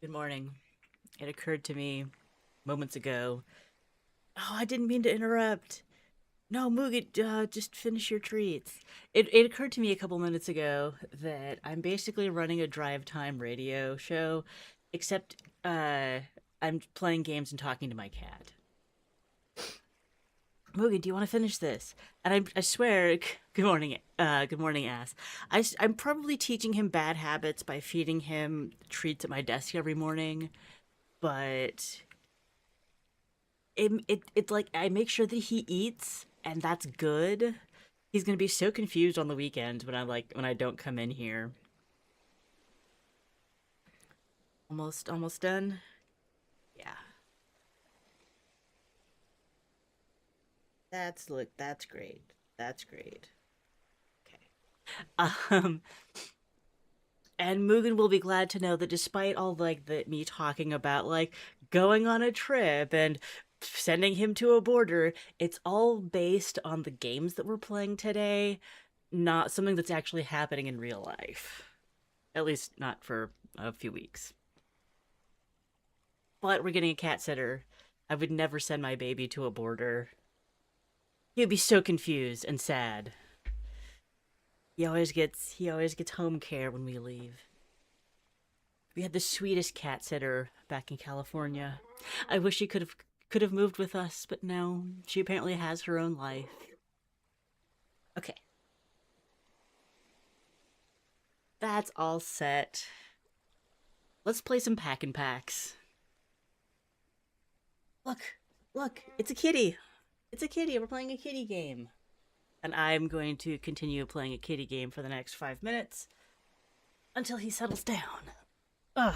Good morning. It occurred to me moments ago. Oh, I didn't mean to interrupt. No, Mugen, just finish your treats. It occurred to me a couple minutes ago that I'm basically running a drive time radio show, except I'm playing games and talking to my cat. Mugen, do you want to finish this? And I swear, good morning, ass. I'm probably teaching him bad habits by feeding him treats at my desk every morning, but it's like I make sure that he eats, and that's good. He's gonna be so confused on the weekends when I don't come in here. Almost done. Yeah, that's great. That's great. Okay. And Mugen will be glad to know that despite all like the me talking about like going on a trip and sending him to a border, it's all based on the games that we're playing today, not something that's actually happening in real life. At least not for a few weeks. But we're getting a cat sitter. I would never send my baby to a border. He'd be so confused and sad. He always gets home care when we leave. We had the sweetest cat sitter back in California. I wish she could have moved with us, but no. She apparently has her own life. Okay, that's all set. Let's play some Pakinpaks. Look, look, it's a kitty. It's a kitty. We're playing a kitty game. And I'm going to continue playing a kitty game for the next 5 minutes until he settles down. Ugh.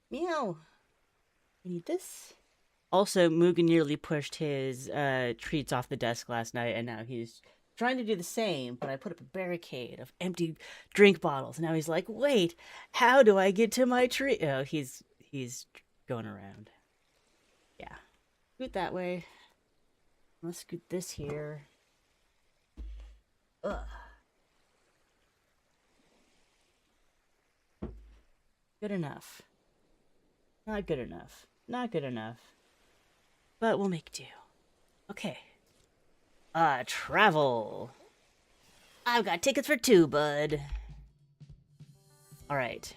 Meow. You need this? Also, Mugen nearly pushed his treats off the desk last night, and now he's trying to do the same, but I put up a barricade of empty drink bottles. And now he's like, wait, how do I get to my treat? Oh, he's going around. Yeah. Scoot that way. Let's scoot this here. Ugh. Good enough. Not good enough. Not good enough. But we'll make do. Okay. Travel. I've got tickets for two, bud. Alright.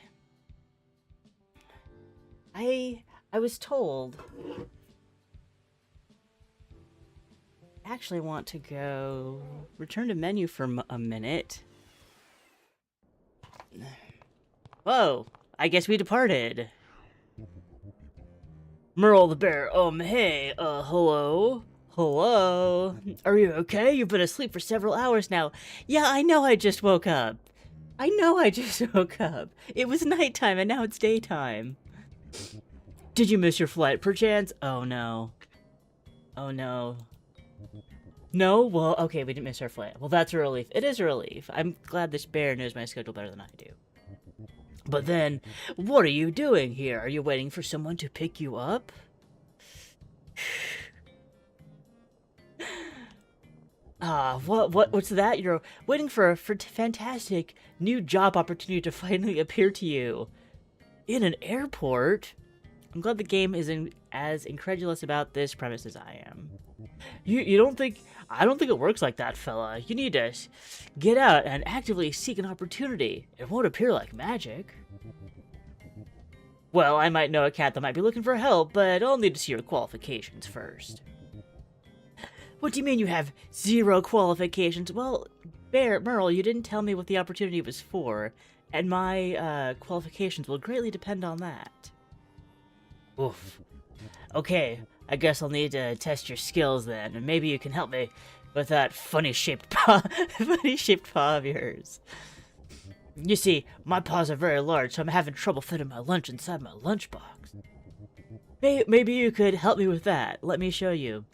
I was told I actually want to go return to menu for a minute. Whoa, I guess we departed. Merle the bear, hey, hello? Hello? Are you okay? You've been asleep for several hours now. Yeah, I know I just woke up. I know I just woke up. It was nighttime and now it's daytime. Did you miss your flight, perchance? Oh no. Oh no. No? Well, okay, we didn't miss our flight. Well, that's a relief. It is a relief. I'm glad this bear knows my schedule better than I do. But then, what are you doing here? Are you waiting for someone to pick you up? What's that? You're waiting for a fantastic new job opportunity to finally appear to you. In an airport? I'm glad the game isn't as incredulous about this premise as I am. You don't think... I don't think it works like that, fella. You need to get out and actively seek an opportunity. It won't appear like magic. Well, I might know a cat that might be looking for help, but I'll need to see your qualifications first. What do you mean you have zero qualifications? Well, Merle, you didn't tell me what the opportunity was for, and my qualifications will greatly depend on that. Oof. Okay, I guess I'll need to test your skills then, and maybe you can help me with that funny-shaped paw, funny-shaped paw of yours. You see, my paws are very large, so I'm having trouble fitting my lunch inside my lunchbox. Maybe you could help me with that. Let me show you.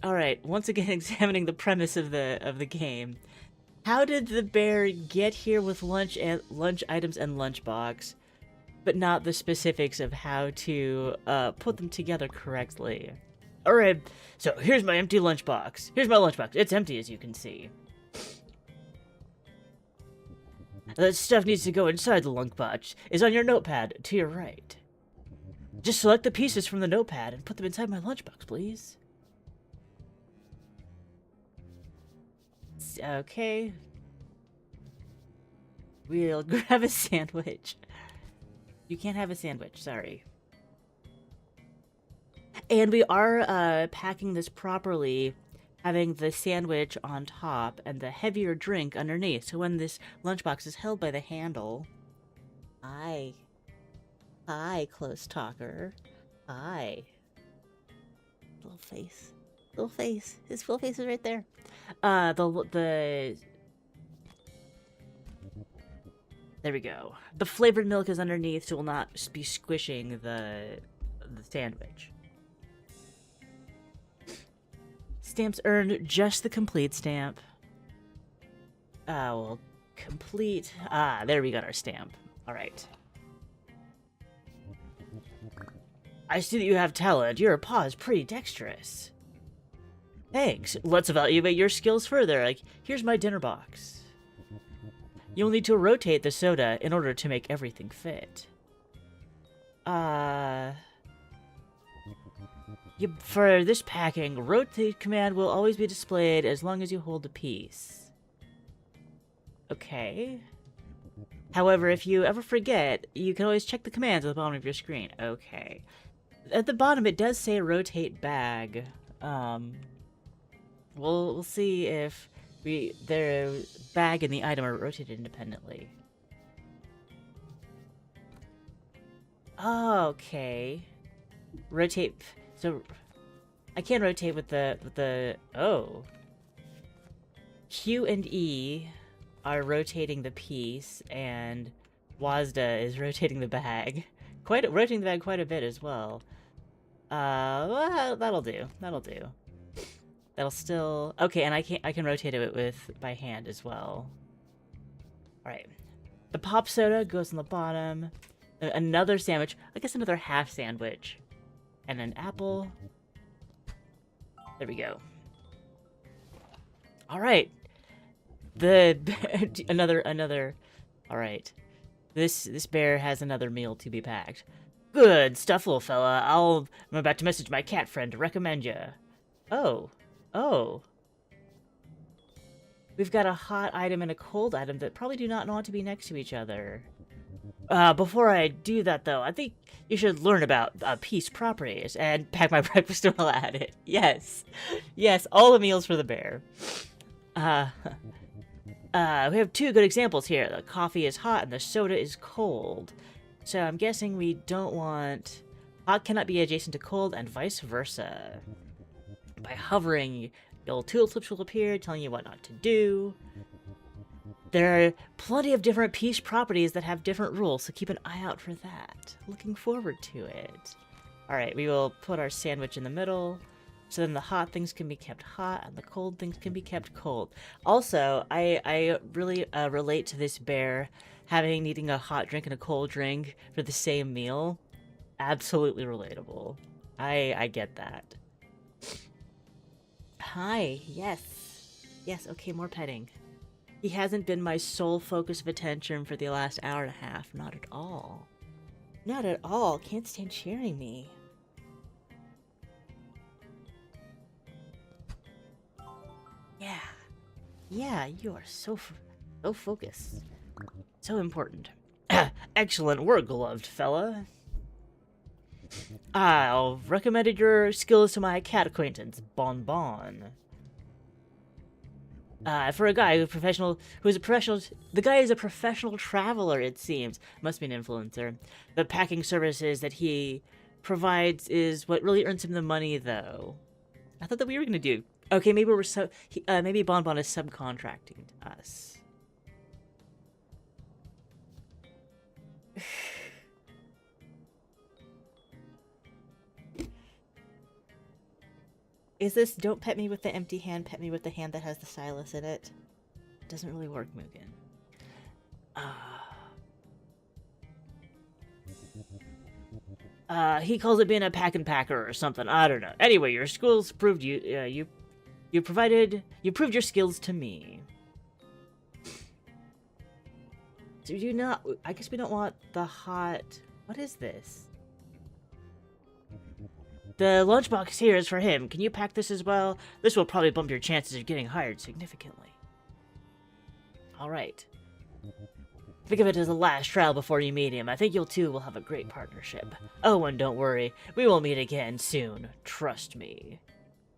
Alright, once again examining the premise of the game. How did the bear get here with lunch items and lunchbox, but not the specifics of how to put them together correctly? Alright, so here's my empty lunchbox. Here's my lunchbox. It's empty, as you can see. That stuff needs to go inside the lunchbox. It's on your notepad, to your right. Just select the pieces from the notepad and put them inside my lunchbox, please. Okay. We'll grab a sandwich. You can't have a sandwich, sorry. And we are packing this properly, having the sandwich on top and the heavier drink underneath. So when this lunchbox is held by the handle... Hi, close talker. Hi. Little face. Little face. His full face is right there. There we go. The flavored milk is underneath, so it will not be squishing the sandwich. Stamps earned, just the complete stamp. Well, complete. There we got our stamp. Alright. I see that you have talent. Your paw is pretty dexterous. Thanks. Let's evaluate your skills further. Like, here's my dinner box. You'll need to rotate the soda in order to make everything fit. For this packing, rotate command will always be displayed as long as you hold the piece. Okay. However, if you ever forget, you can always check the commands at the bottom of your screen. Okay. At the bottom, it does say rotate bag. We'll see if the bag and the item are rotated independently. Okay. Rotate. So I can rotate with the oh. Q and E are rotating the piece, and WASDA is rotating the bag. Rotating the bag quite a bit as well. Well, that'll do. That'll do. That'll still... Okay, and I can rotate it by hand as well. Alright. The pop soda goes on the bottom. Another sandwich. I guess another half sandwich. And an apple. There we go. Alright. Another... Alright. This bear has another meal to be packed. Good stuff, little fella. I'm about to message my cat friend to recommend you. Oh. Oh. We've got a hot item and a cold item that probably do not want to be next to each other. Before I do that, though, I think you should learn about piece properties and pack my breakfast while at it. Yes. Yes, all the meals for the bear. We have two good examples here. The coffee is hot and the soda is cold. So I'm guessing we don't want... Hot cannot be adjacent to cold and vice versa. By hovering, little tooltips will appear telling you what not to do. There are plenty of different piece properties that have different rules, so keep an eye out for that. Looking forward to it. Alright, we will put our sandwich in the middle, so then the hot things can be kept hot, and the cold things can be kept cold. Also, I really relate to this bear needing a hot drink and a cold drink for the same meal. Absolutely relatable. I get that. Hi, yes. Yes, okay, more petting. He hasn't been my sole focus of attention for the last hour and a half. Not at all. Not at all. Can't stand cheering me. Yeah. Yeah, you are so focused. So important. Excellent work, gloved fella. I'll recommended your skills to my cat acquaintance, Bon Bon. For a guy the guy is a professional traveler, it seems. Must be an influencer. The packing services that he provides is what really earns him the money, though. I thought that we were gonna do... Okay, maybe maybe Bon Bon is subcontracting to us. Is this don't pet me with the empty hand, pet me with the hand that has the stylus in it? Doesn't really work, Mugen. He calls it being a packer or something. I don't know. Anyway, your skills proved you proved your skills to me. Do you not? I guess we don't want the hot... What is this? The lunchbox here is for him. Can you pack this as well? This will probably bump your chances of getting hired significantly. Alright. Think of it as a last trial before you meet him. I think you two will have a great partnership. Oh, and don't worry. We will meet again soon. Trust me.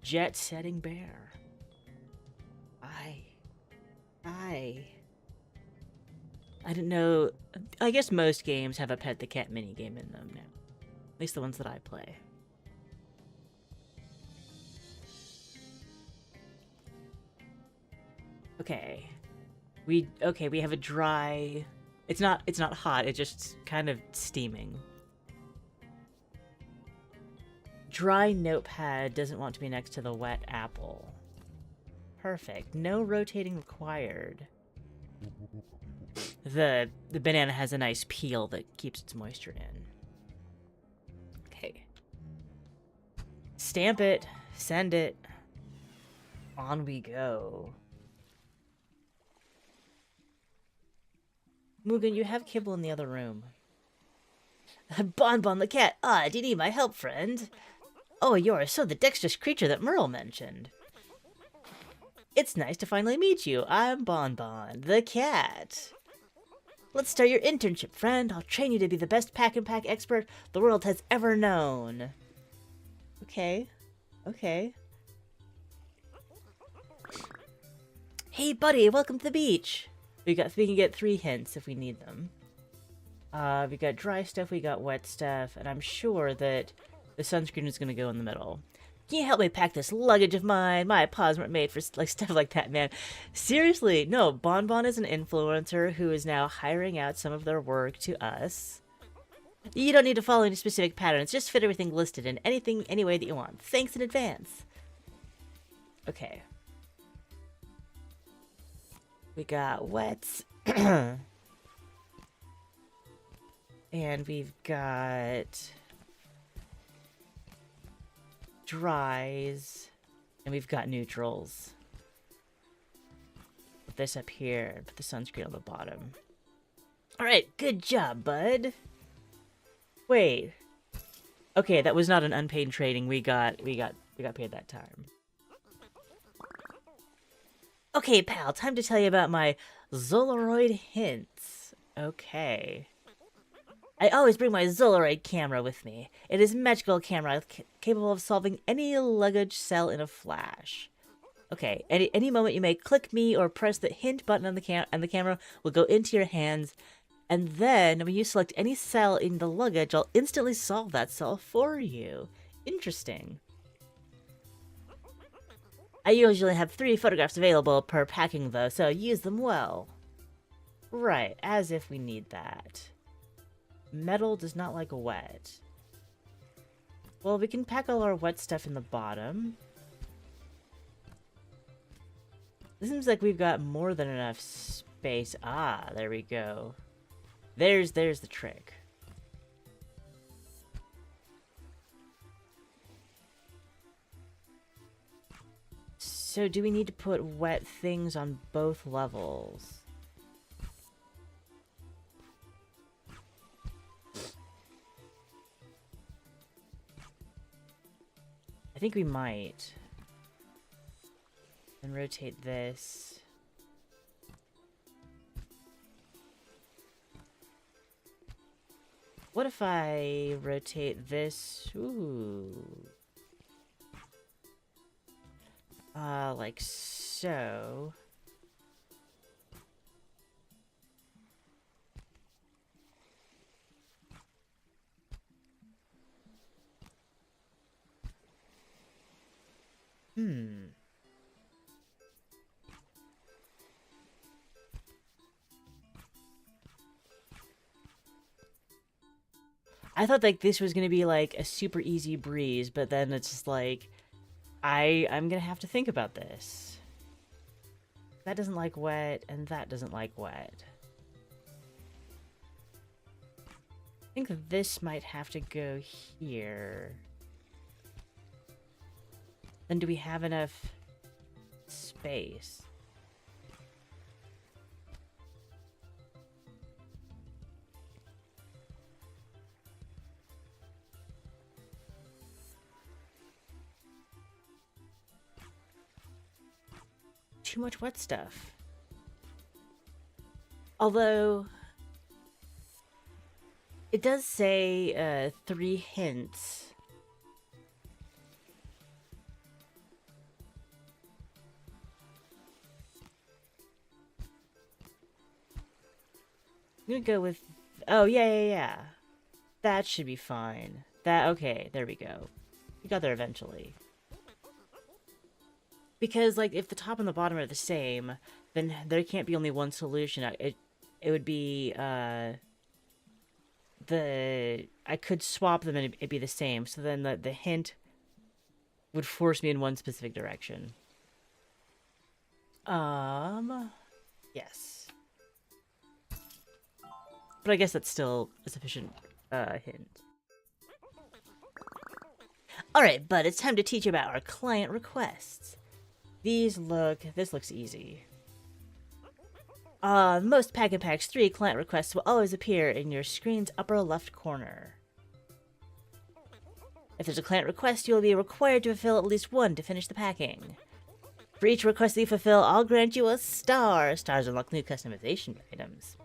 Jet-setting bear. I didn't know... I guess most games have a Pet the Cat minigame in them now. At least the ones that I play. Okay. We have a dry... It's not hot, it's just kind of steaming. Dry notepad doesn't want to be next to the wet apple. Perfect. No rotating required. The banana has a nice peel that keeps its moisture in. Okay. Stamp it. Send it. On we go. Mugen, you have kibble in the other room. Bonbon the cat. Ah, do you need my help, friend? Oh, you're so the dexterous creature that Merle mentioned. It's nice to finally meet you. I'm Bonbon, the cat. Let's start your internship, friend. I'll train you to be the best pack-and-pack expert the world has ever known. Okay. Okay. Hey, buddy, welcome to the beach. We can get 3 hints if we need them. We got dry stuff, we got wet stuff, and I'm sure that the sunscreen is going to go in the middle. Can you help me pack this luggage of mine? My paws weren't made for like stuff like that, man. Seriously, no, Bonbon is an influencer who is now hiring out some of their work to us. You don't need to follow any specific patterns, just fit everything listed in any way that you want. Thanks in advance. Okay. We got wets. And we've got dries, and we've got neutrals. Put this up here, and put the sunscreen on the bottom. Alright, good job, bud. Wait. Okay, that was not an unpaid trading. We got paid that time. Okay, pal, time to tell you about my Zolaroid hints. Okay. I always bring my Zolaroid camera with me. It is a magical camera capable of solving any luggage cell in a flash. Okay, any moment you may click me or press the hint button on the camera will go into your hands, and then when you select any cell in the luggage, I'll instantly solve that cell for you. Interesting. I usually have 3 photographs available per packing though, so use them well. Right, as if we need that. Metal does not like wet. Well, we can pack all our wet stuff in the bottom. It seems like we've got more than enough space. Ah, there we go. There's the trick. So do we need to put wet things on both levels? I think we might. And rotate this. What if I rotate this? Ooh. Like so. I thought like this was gonna be like a super easy breeze, but then it's just like I'm gonna have to think about this. That doesn't like wet, and that doesn't like wet. I think this might have to go here. Then do we have enough space? too much wet stuff. Although, it does say 3 hints. I'm gonna go with... Oh, yeah. That should be fine. Okay, there we go. We got there eventually. Because, like, if the top and the bottom are the same, then there can't be only one solution. It would be, I could swap them and it'd be the same. So then the hint would force me in one specific direction. Yes. But I guess that's still a sufficient, hint. Alright, bud, it's time to teach you about our client requests. This looks easy. Most Pakinpaks 3 client requests will always appear in your screen's upper left corner. If there's a client request, you will be required to fulfill at least one to finish the packing. For each request that you fulfill, I'll grant you a star. Stars unlock new customization items.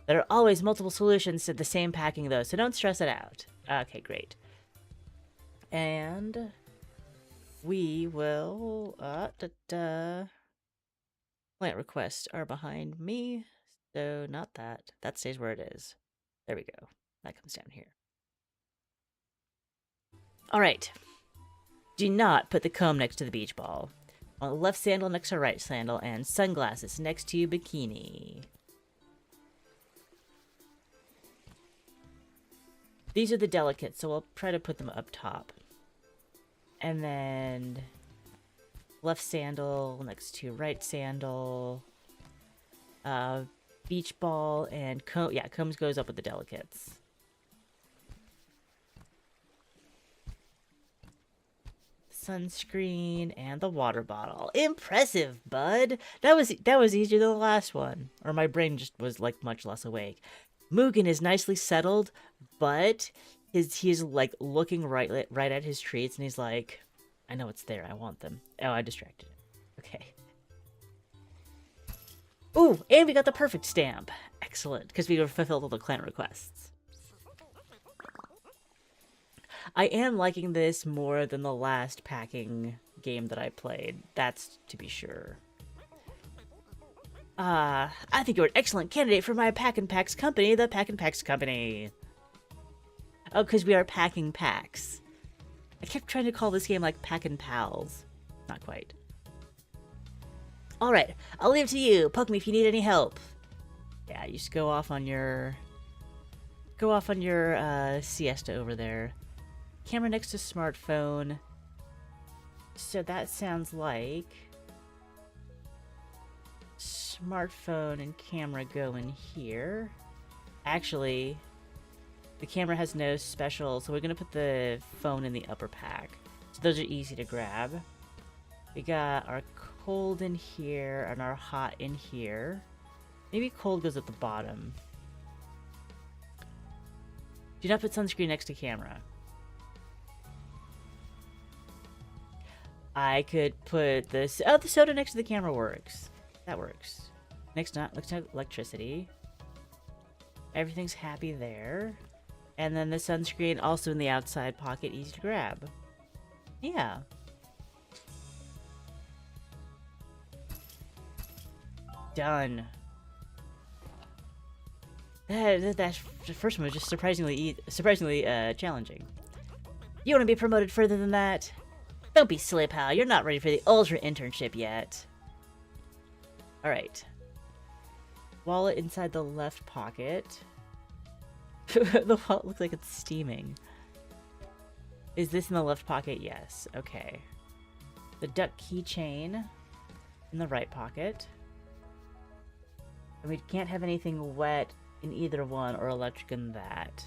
There are always multiple solutions to the same packing, though, so don't stress it out. Okay, great. And we will... Client requests are behind me, so not that. That stays where it is. There we go. That comes down here. Alright. Do not put the comb next to the beach ball. On the left sandal next to right sandal, and sunglasses next to bikini. These are the delicates, so we'll try to put them up top. And then left sandal next to right sandal. Beach ball and comb. Yeah, combs goes up with the delicates. Sunscreen and the water bottle. Impressive, bud. That was easier than the last one. Or my brain just was like much less awake. Mugen is nicely settled, but he's like looking right at his treats, and he's like, I know it's there, I want them. Oh, I distracted him. Okay. Ooh, and we got the perfect stamp. Excellent, because we fulfilled all the client requests. I am liking this more than the last packing game that I played. That's to be sure. I think you're an excellent candidate for my Pakinpaks company, the Pakinpaks Company. Oh, because we are packing packs. I kept trying to call this game like Packin' Pals. Not quite. Alright, I'll leave it to you. Poke me if you need any help. Yeah, you just go off on your siesta over there. Camera next to smartphone. So that sounds like smartphone and camera go in here. Actually, the camera has no special, so we're gonna put the phone in the upper pack. So those are easy to grab. We got our cold in here and our hot in here. Maybe cold goes at the bottom. Do not put sunscreen next to camera. I could put this... Oh, the soda next to the camera works. That works. Next to electricity. Everything's happy there. And then the sunscreen also in the outside pocket, easy to grab. Yeah. Done. That first one was just surprisingly challenging. You want to be promoted further than that? Don't be silly, pal. You're not ready for the Ultra internship yet. Alright. Wallet inside the left pocket. The wallet looks like it's steaming. Is this in the left pocket? Yes. Okay. The duck keychain in the right pocket. And we can't have anything wet in either one or electric in that.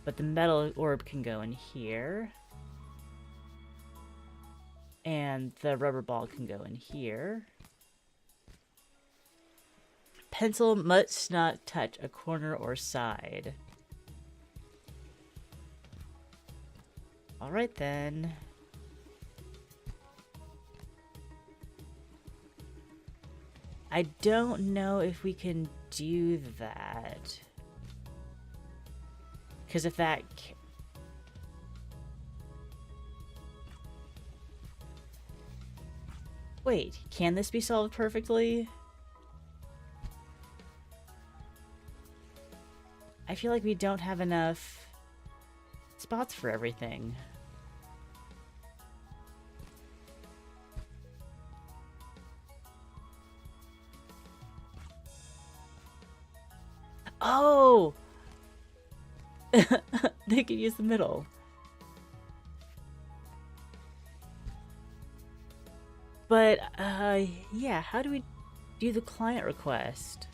But the metal orb can go in here. And the rubber ball can go in here. Pencil must not touch a corner or side. Alright then. I don't know if we can do that. Because if that... Wait, can this be solved perfectly? I feel like we don't have enough spots for everything. Oh! They could use the middle. But, yeah, how do we do the client request?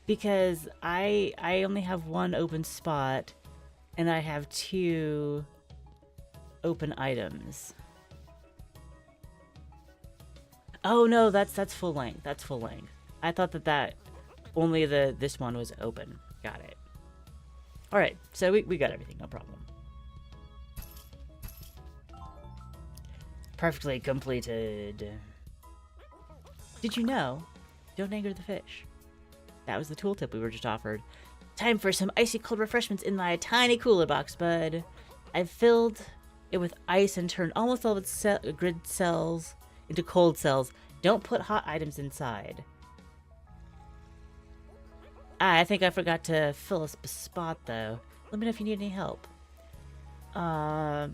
Because I only have one open spot, and I have 2 open items. Oh no, that's full length. That's full length. I thought that only this one was open. Got it. All right, so we got everything, no problem. Perfectly completed. Did you know? Don't anger the fish. That was the tooltip we were just offered. Time for some icy cold refreshments in my tiny cooler box, bud. I've filled it with ice and turned almost all of its grid cells into cold cells. Don't put hot items inside. I think I forgot to fill a spot, though. Let me know if you need any help. So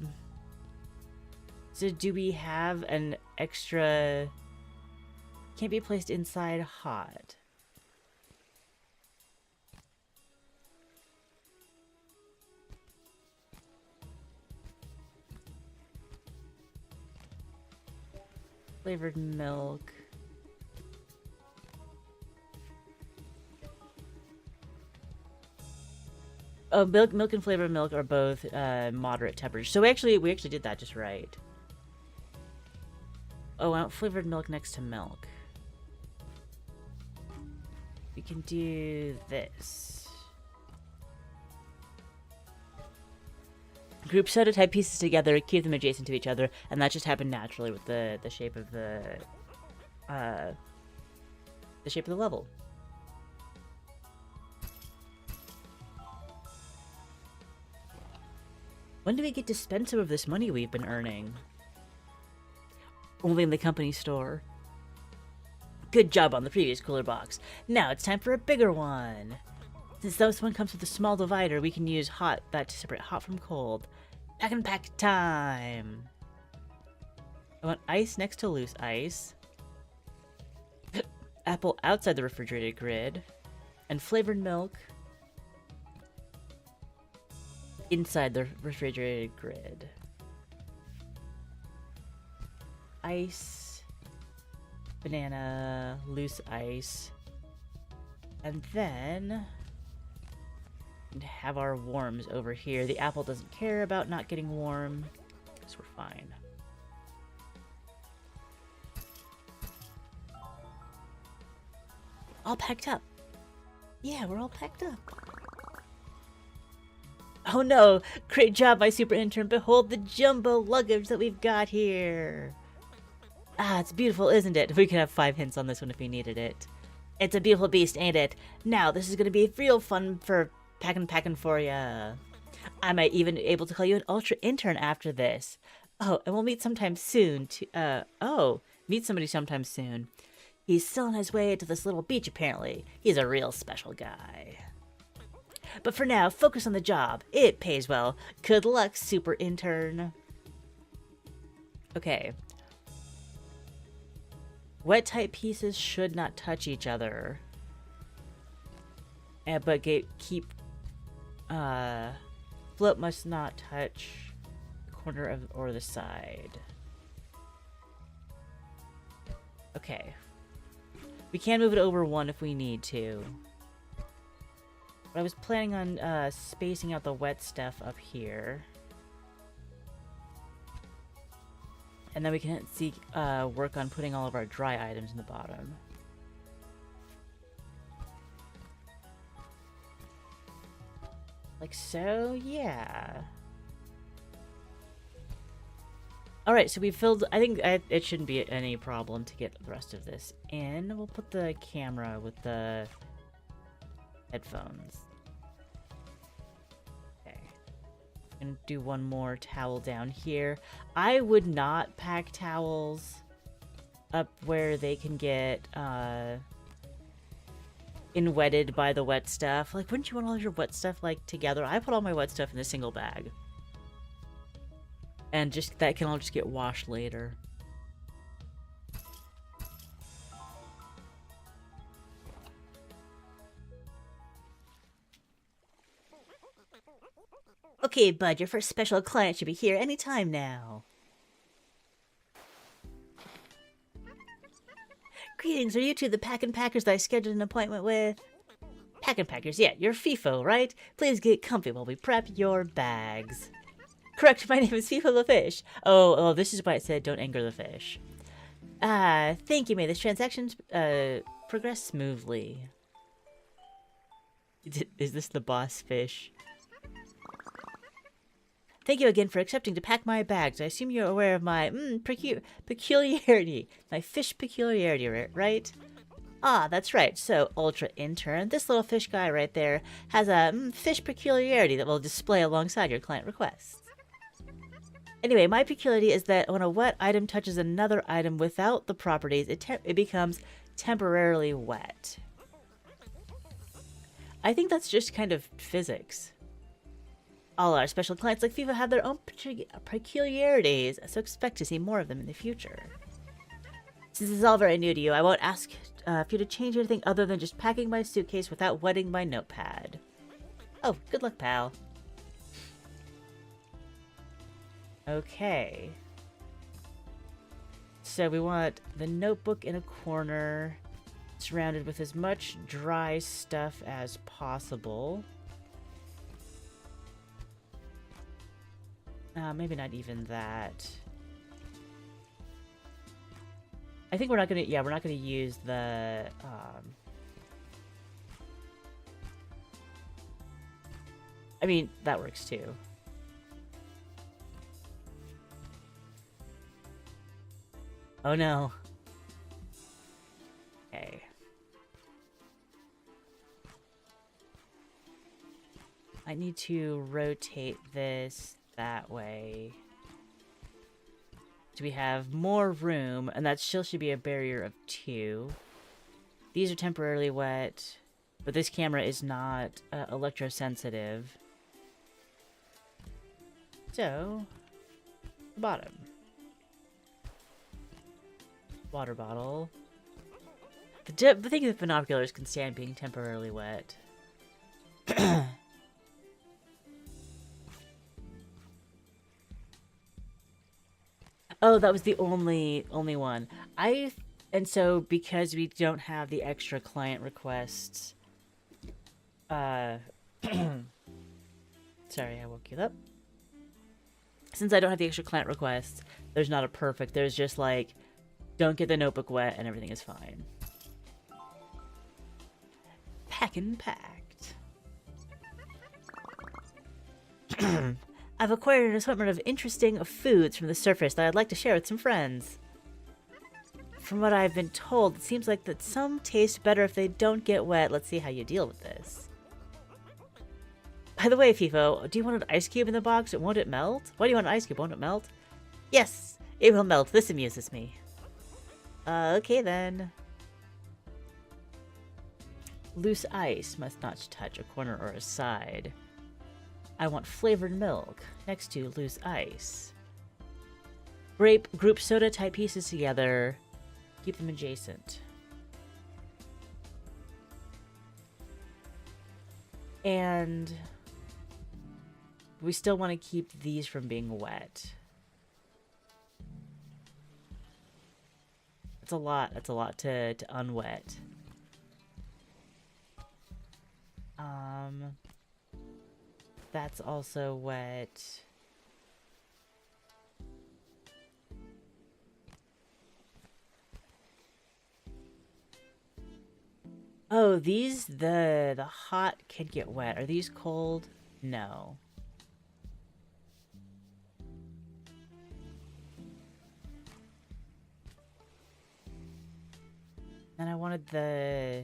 do we have an extra... Can't be placed inside hot. Flavored milk. Oh, milk and flavored milk are both moderate temperature. So we actually did that just right. Oh, I want flavored milk next to milk. We can do this. Group soda type pieces together, keep them adjacent to each other, and that just happened naturally with the shape of the level. When do we get to spend some of this money we've been earning? Only in the company store. Good job on the previous cooler box. Now it's time for a bigger one. Since this one comes with a small divider, we can use that to separate hot from cold. Pakinpaks time! I want ice next to loose ice. Apple outside the refrigerated grid. And flavored milk inside the refrigerated grid. Ice, banana, loose ice, and then have our warms over here. The apple doesn't care about not getting warm, so we're fine. All packed up. Yeah, we're all packed up. Oh no! Great job, my super intern. Behold the jumbo luggage that we've got here. Ah, it's beautiful, isn't it? We can have 5 hints on this one if we needed it. It's a beautiful beast, ain't it? Now, this is gonna be real fun for packing for ya. I might even be able to call you an ultra intern after this. Oh, and we'll meet sometime soon. Meet somebody sometime soon. He's still on his way to this little beach, apparently. He's a real special guy. But for now, focus on the job. It pays well. Good luck, super intern. Okay. Wet type pieces should not touch each other. But keep... float must not touch the corner of or the side. Okay. We can move it over 1 if we need to. But I was planning on spacing out the wet stuff up here. And then we can work on putting all of our dry items in the bottom. Like so, yeah. All right, so we filled. I think it shouldn't be any problem to get the rest of this in. We'll put the camera with the headphones. Okay. And do one more towel down here. I would not pack towels up where they can get wetted by the wet stuff. Like, wouldn't you want all your wet stuff like together? I put all my wet stuff in a single bag. And just that can all just get washed later. Okay, bud, your first special client should be here anytime now. Greetings, are you two the Pakinpackers that I scheduled an appointment with? Pakinpackers, yeah, you're FIFO, right? Please get comfy while we prep your bags. Correct, my name is FIFO the Fish. Oh, this is why it said don't anger the fish. Thank you, may this transaction progress smoothly. Is this the boss fish? Thank you again for accepting to pack my bags. I assume you're aware of my peculiarity. My fish peculiarity, right? Ah, that's right. So, Ultra Intern, this little fish guy right there has a fish peculiarity that will display alongside your client requests. Anyway, my peculiarity is that when a wet item touches another item without the properties, it becomes temporarily wet. I think that's just kind of physics. All our special clients like FIFA have their own peculiarities, so expect to see more of them in the future. Since this is all very new to you, I won't ask for you to change anything other than just packing my suitcase without wetting my notepad. Oh, good luck, pal. Okay. So we want the notebook in a corner, surrounded with as much dry stuff as possible. Maybe not even that. I think we're not gonna, we're not gonna use the, I mean, that works too. Oh no. Okay. I need to rotate this that way. So we have more room, and that still should be a barrier of 2. These are temporarily wet, but this camera is not electrosensitive. So, bottom. Water bottle. The thing with binoculars can stand being temporarily wet. Oh, that was the only one. And so because we don't have the extra client requests, sorry, I woke you up. Since I don't have the extra client requests, there's not a perfect. There's just like, don't get the notebook wet and everything is fine. Packed. I've acquired an assortment of interesting foods from the surface that I'd like to share with some friends. From what I've been told, it seems like that some taste better if they don't get wet. Let's see how you deal with this. By the way, FIFO, do you want an ice cube in the box? Won't it melt? Why do you want an ice cube? Won't it melt? Yes, it will melt. This amuses me. Okay then. Loose ice must not touch a corner or a side. I want flavored milk next to loose ice. Group soda type pieces together. Keep them adjacent. And we still want to keep these from being wet. That's a lot. That's a lot to unwet. That's also wet. Oh, these, the hot can get wet. Are these cold? No. And I wanted the...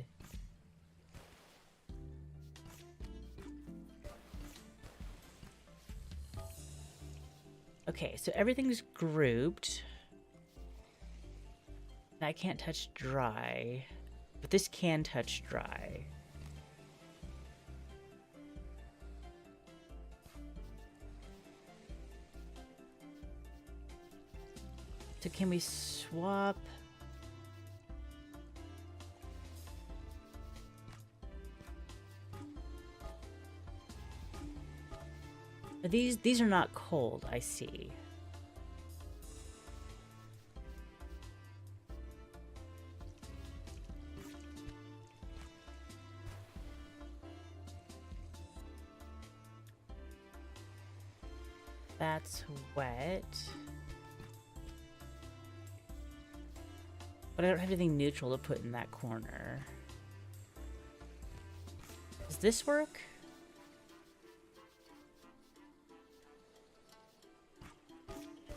Okay, so everything's grouped. I can't touch dry, but this can touch dry. So can we swap? These are not cold, I see. That's wet. But I don't have anything neutral to put in that corner. Does this work?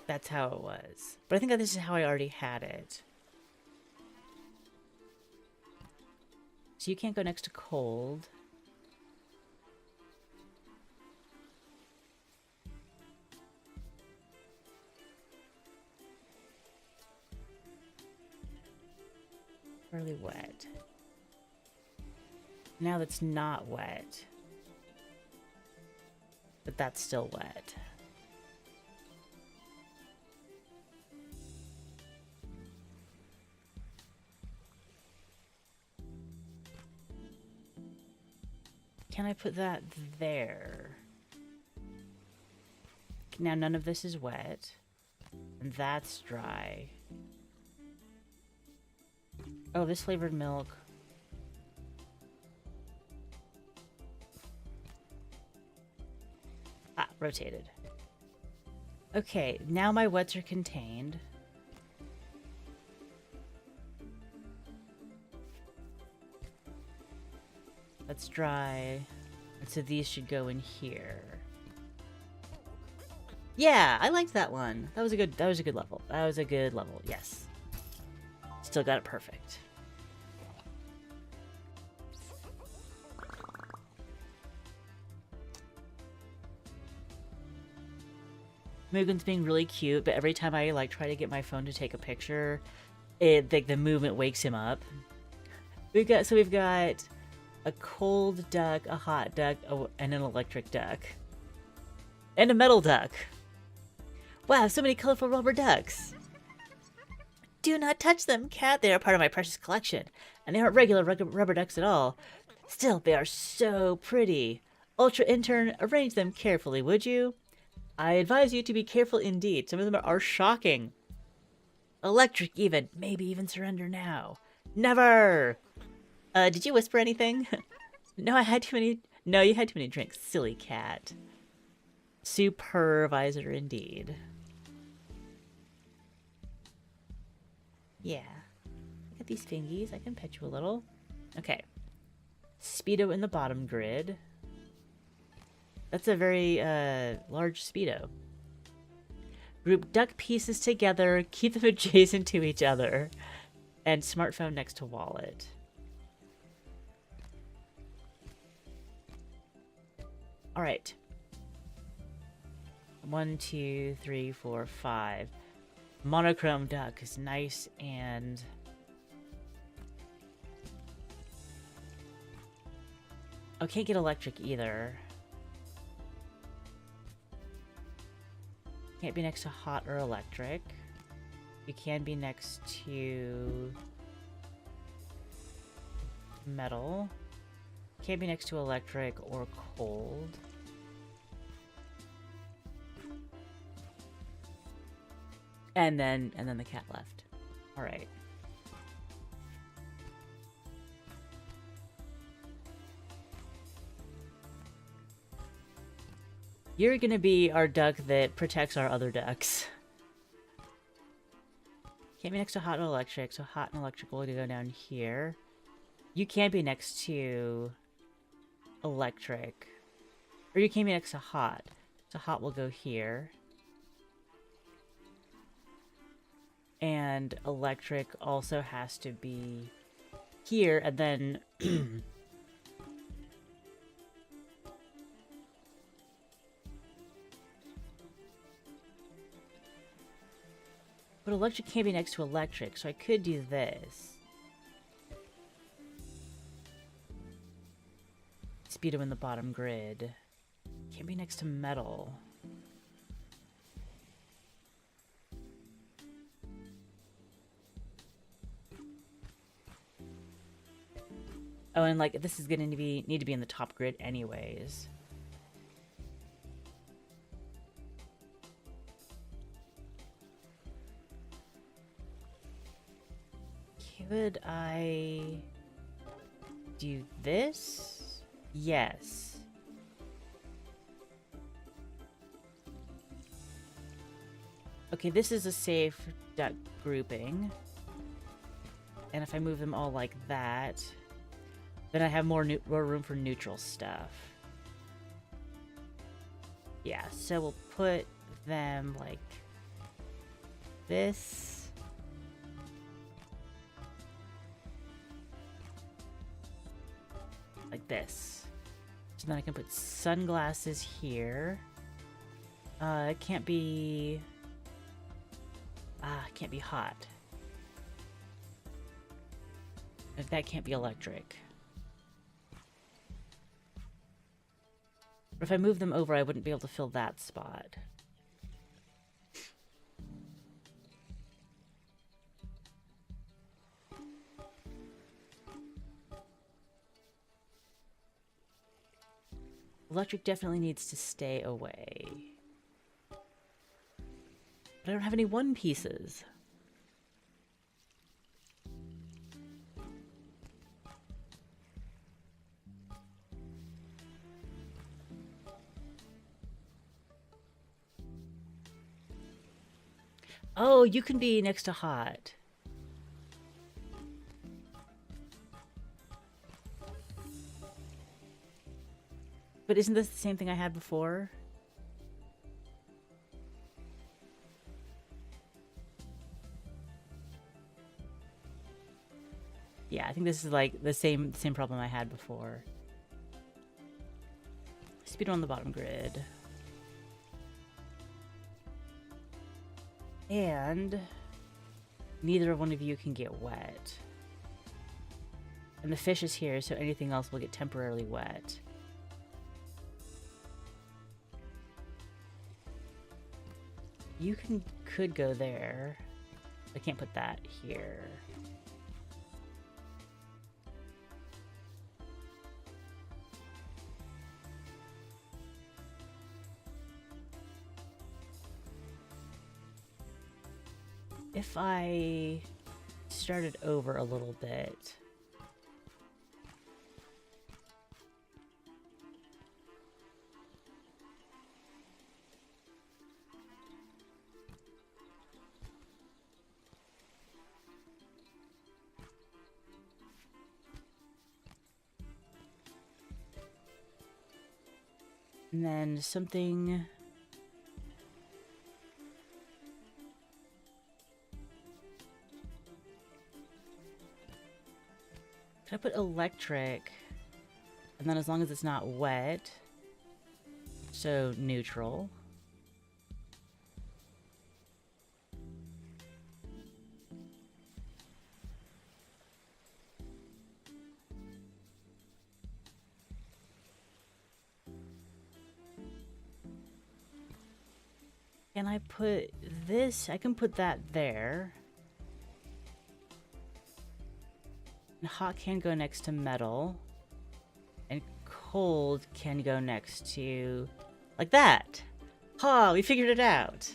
That's how it was. But I think that this is how I already had it. So you can't go next to cold. Fairly wet. Now that's not wet. But that's still wet. Can I put that there? Now none of this is wet. And that's dry. Oh, this flavored milk. Ah, rotated. Okay, now my wets are contained. That's dry. And so these should go in here. Yeah, I liked that one. That was a good level. That was a good level, yes. Still got it perfect. Mugen's being really cute, but every time I try to get my phone to take a picture, the movement wakes him up. We've got a cold duck, a hot duck, and an electric duck. And a metal duck. Wow, so many colorful rubber ducks. Do not touch them, cat. They are part of my precious collection. And they aren't regular rubber ducks at all. Still, they are so pretty. Ultra Intern, arrange them carefully, would you? I advise you to be careful indeed. Some of them are shocking. Electric even. Maybe even surrender now. Never! Did you whisper anything? No, I had too many... No, you had too many drinks. Silly cat. Supervisor indeed. Yeah. Look at these fingies. I can pet you a little. Okay. Speedo in the bottom grid. That's a very large Speedo. Group duck pieces together. Keep them adjacent to each other. And smartphone next to wallet. Alright. 1, 2, 3, 4, 5. Monochrome duck is nice and... Oh, can't get electric either. Can't be next to hot or electric. You can be next to... metal. Can't be next to electric or cold. And then the cat left. All right. You're gonna be our duck that protects our other ducks. Can't be next to hot and electric, so hot and electric will go down here. You can't be next to electric. Or you can't be next to hot. So hot will go here. And electric also has to be here, and then... But electric can't be next to electric, so I could do this. Speed them in the bottom grid. Can't be next to metal. Oh, and like this is gonna need to be in the top grid anyways. Could I do this? Yes. Okay, this is a safe duck grouping. And if I move them all like that, then I have more room for neutral stuff. Yeah, so we'll put them like this. Like this. So then I can put sunglasses here. It can't be... it can't be hot. That can't be electric. But if I move them over, I wouldn't be able to fill that spot. Electric definitely needs to stay away. But I don't have any one pieces. Oh, you can be next to hot. But isn't this the same thing I had before? Yeah, I think this is like the same problem I had before. Speed on the bottom grid. And neither one of you can get wet. And the fish is here, so anything else will get temporarily wet. You could go there. I can't put that here. If I started over a little bit. And then something... Can I put electric? And then as long as it's not wet, so neutral. Can I put this? I can put that there. And hot can go next to metal. And cold can go next to... like that! Ha! We figured it out!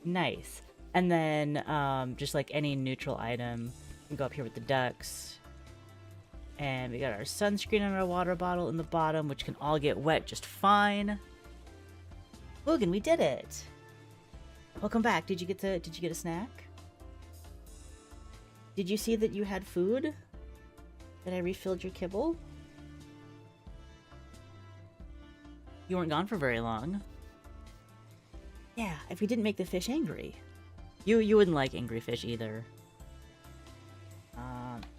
Nice. And then, just like any neutral item, we can go up here with the ducks. And we got our sunscreen and our water bottle in the bottom, which can all get wet just fine. Logan, we did it! Welcome back. Did you get a snack? Did you see that you had food? That I refilled your kibble? You weren't gone for very long. Yeah, if we didn't make the fish angry. You wouldn't like angry fish either.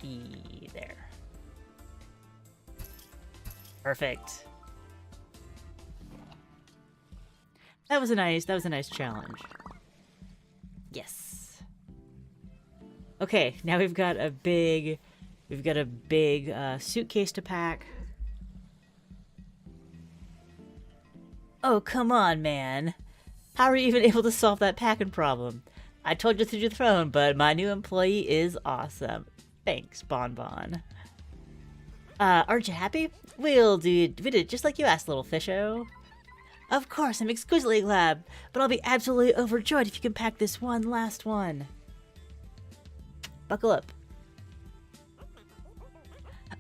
There. Perfect. That was a nice challenge. Yes. Okay, now we've got a big suitcase to pack. Oh, come on, man. How are you even able to solve that packing problem? I told you through your throne, but my new employee is awesome. Thanks, Bonbon. Aren't you happy? We did it just like you asked, little fisho. Of course, I'm exquisitely glad, but I'll be absolutely overjoyed if you can pack this one last one. Buckle up.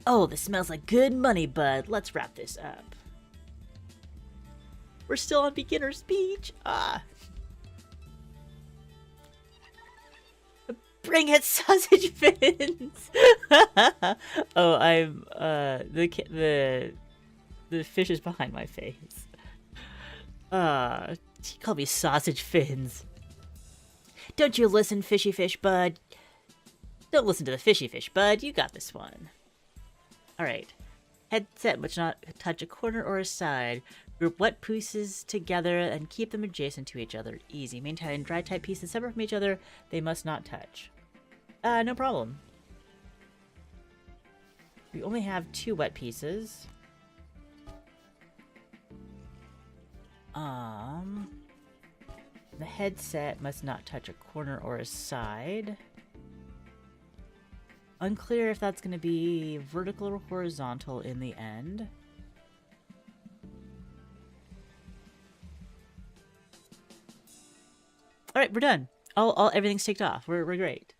Oh, this smells like good money, bud. Let's wrap this up. We're still on beginner speech. Bring it, sausage fins. Oh, I'm the fish is behind my face. He called me sausage fins. Don't you listen, fishy fish bud. Don't listen to the fishy fish bud. You got this one. All right. Headset must not touch a corner or a side. Group wet pieces together and keep them adjacent to each other. Easy. Maintain dry type pieces separate from each other. They must not touch. No problem. We only have 2 wet pieces. The headset must not touch a corner or a side. Unclear if that's going to be vertical or horizontal in the end. All right, we're done. Everything's ticked off. We're great.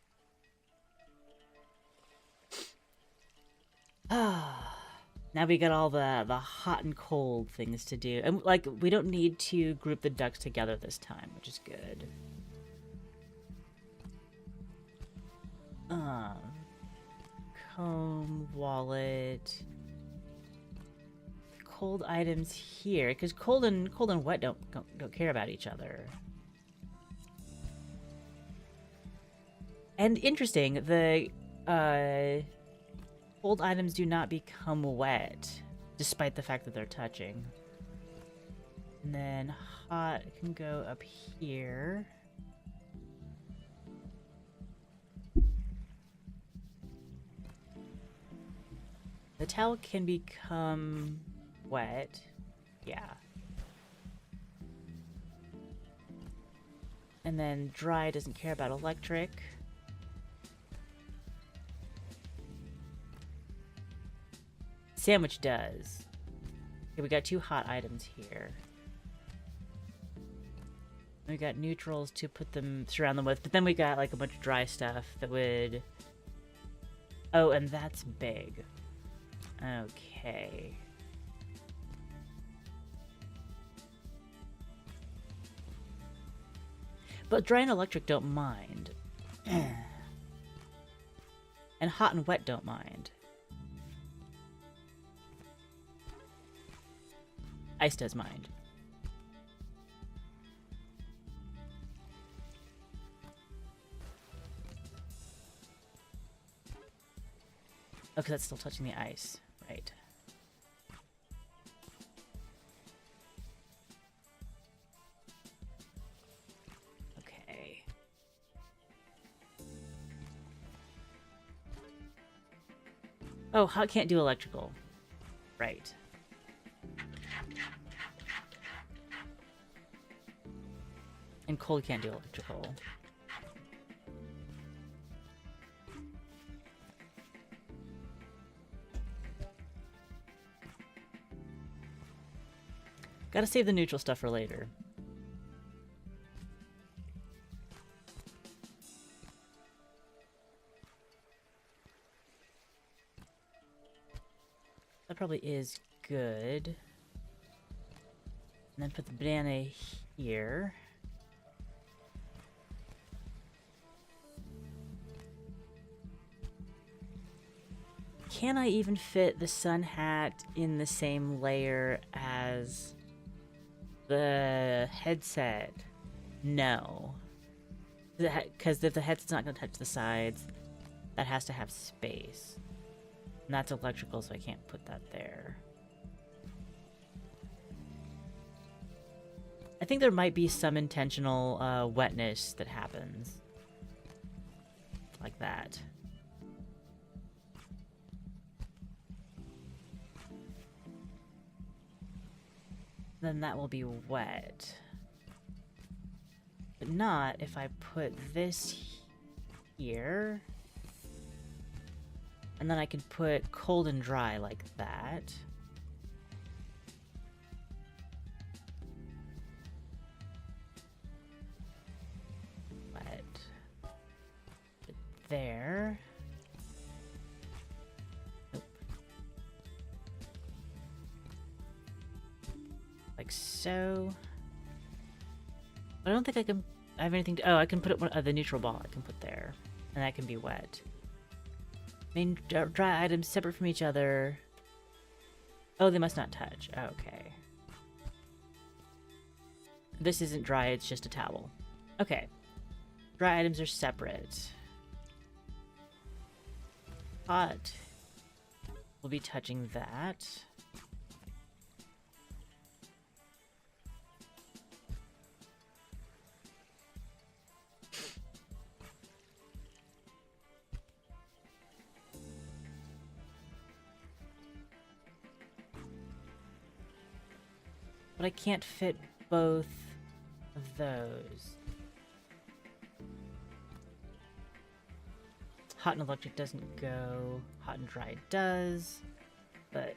Now we got all the hot and cold things to do. And, like, we don't need to group the ducks together this time, which is good. Comb, wallet. Cold items here, because cold and wet don't care about each other. And interesting, the cold items do not become wet, despite the fact that they're touching. And then hot can go up here. The towel can become wet. Yeah. And then dry doesn't care about electric. Sandwich does. Okay, we got 2 hot items here. We got neutrals to surround them with, but then we got like a bunch of dry stuff that would... Oh, and that's big. Okay. But dry and electric don't mind. And hot and wet don't mind. Ice does mind. Okay, that's still touching the ice. Right. Okay. Oh, hot can't do electrical. Right. And cold can't do electrical. Gotta save the neutral stuff for later. That probably is good. And then put the banana here. Can I even fit the sun hat in the same layer as the headset? No. Because if the headset's not going to touch the sides, That has to have space. And that's electrical, so I can't put that there. I think there might be some intentional wetness that happens. Like that. Then that will be wet. But not if I put this here. And then I can put cold and dry like that. Wet. Put there. Nope. Like so. I don't think I can. I have anything to. Oh, I can put it the neutral ball. I can put there, and that can be wet. Main dry items separate from each other. Oh, they must not touch. Okay. This isn't dry. It's just a towel. Okay. Dry items are separate. Hot. We'll be touching that. But I can't fit both of those. Hot and electric doesn't go. Hot and dry does. But...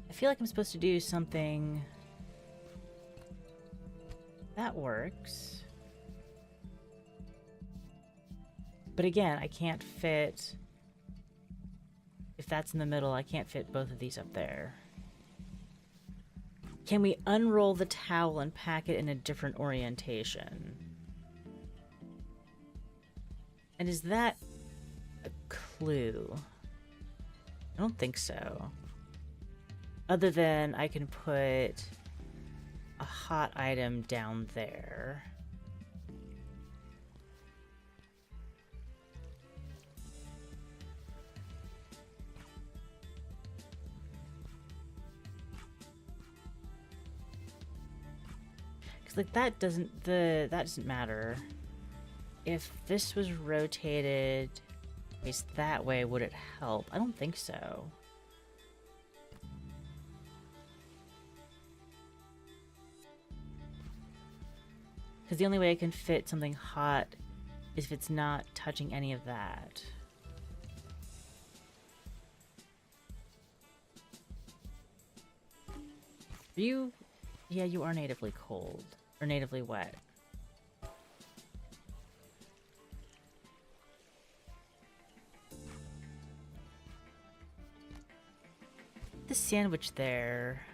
I feel like I'm supposed to do something... That works. But again, I can't fit... If that's in the middle, I can't fit both of these up there. Can we unroll the towel and pack it in a different orientation? And is that a clue? I don't think so. Other than I can put a hot item down there. Cause like that doesn't matter. If this was rotated face that way, would it help? I don't think so. Because the only way I can fit something hot is if it's not touching any of that. You... Yeah, you are natively cold. Or natively wet. The sandwich there...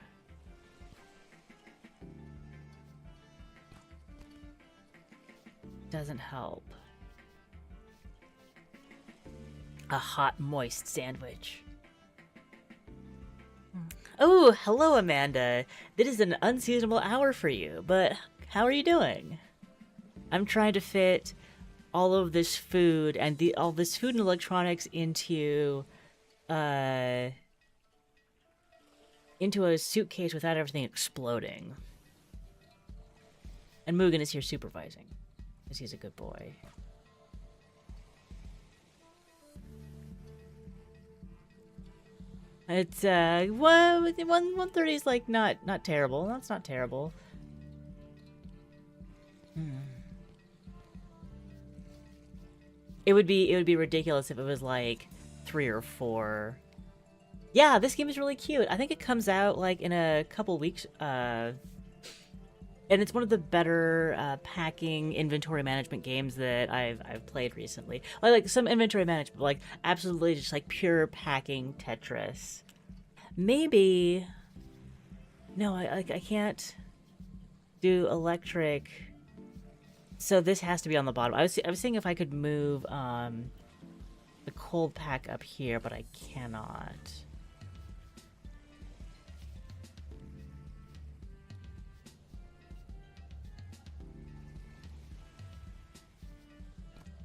doesn't help. A hot, moist sandwich. Oh, hello, Amanda. This is an unseasonable hour for you, but how are you doing? I'm trying to fit all of this food and all this food and electronics into a suitcase without everything exploding. And Mugen is here supervising. Because he's a good boy. It's 130 is like not terrible. That's not terrible. it would be ridiculous if it was like 3 or 4. Yeah, this game is really cute. I think it comes out like in a couple weeks. And it's one of the better packing inventory management games that I've played recently. Like some inventory management, like absolutely just like pure packing Tetris. Maybe no, I can't do electric. So this has to be on the bottom. I was seeing if I could move the cold pack up here, but I cannot.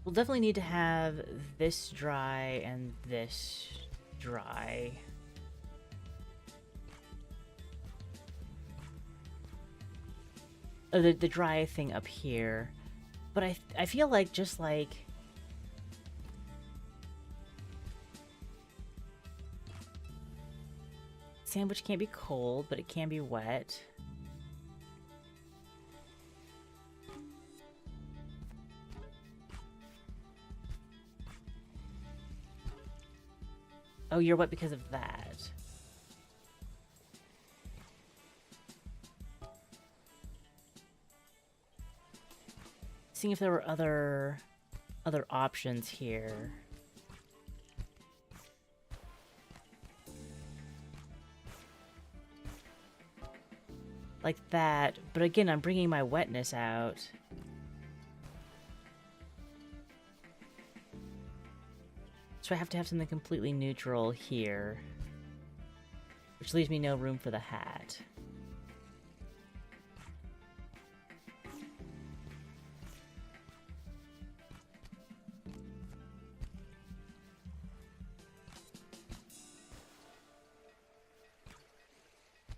We'll definitely need to have this dry and this dry. Oh, the dry thing up here. But I feel like just like... Sandwich can't be cold, but it can be wet. Oh, you're wet because of that. Seeing if there were other options here. Like that, but again, I'm bringing my wetness out. So I have to have something completely neutral here. Which leaves me no room for the hat.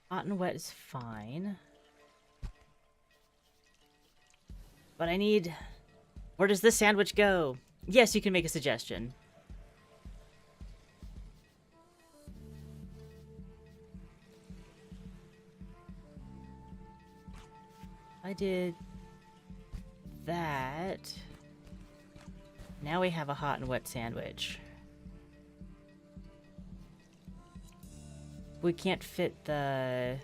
Hot and wet is fine. But I need... Where does this sandwich go? Yes, you can make a suggestion. I did that. Now we have a hot and wet sandwich. We can't fit the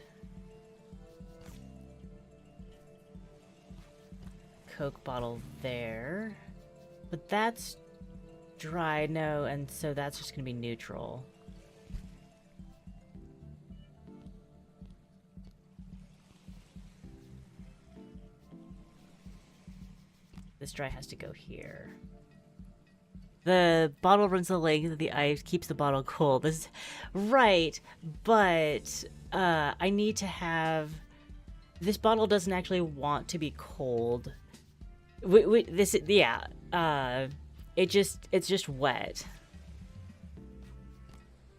Coke bottle there. But that's dry, no, and so that's just gonna be neutral. This dry has to go here. The bottle runs the length of the ice, keeps the bottle cold. This is right, but I need to have... This bottle doesn't actually want to be cold. It's just wet.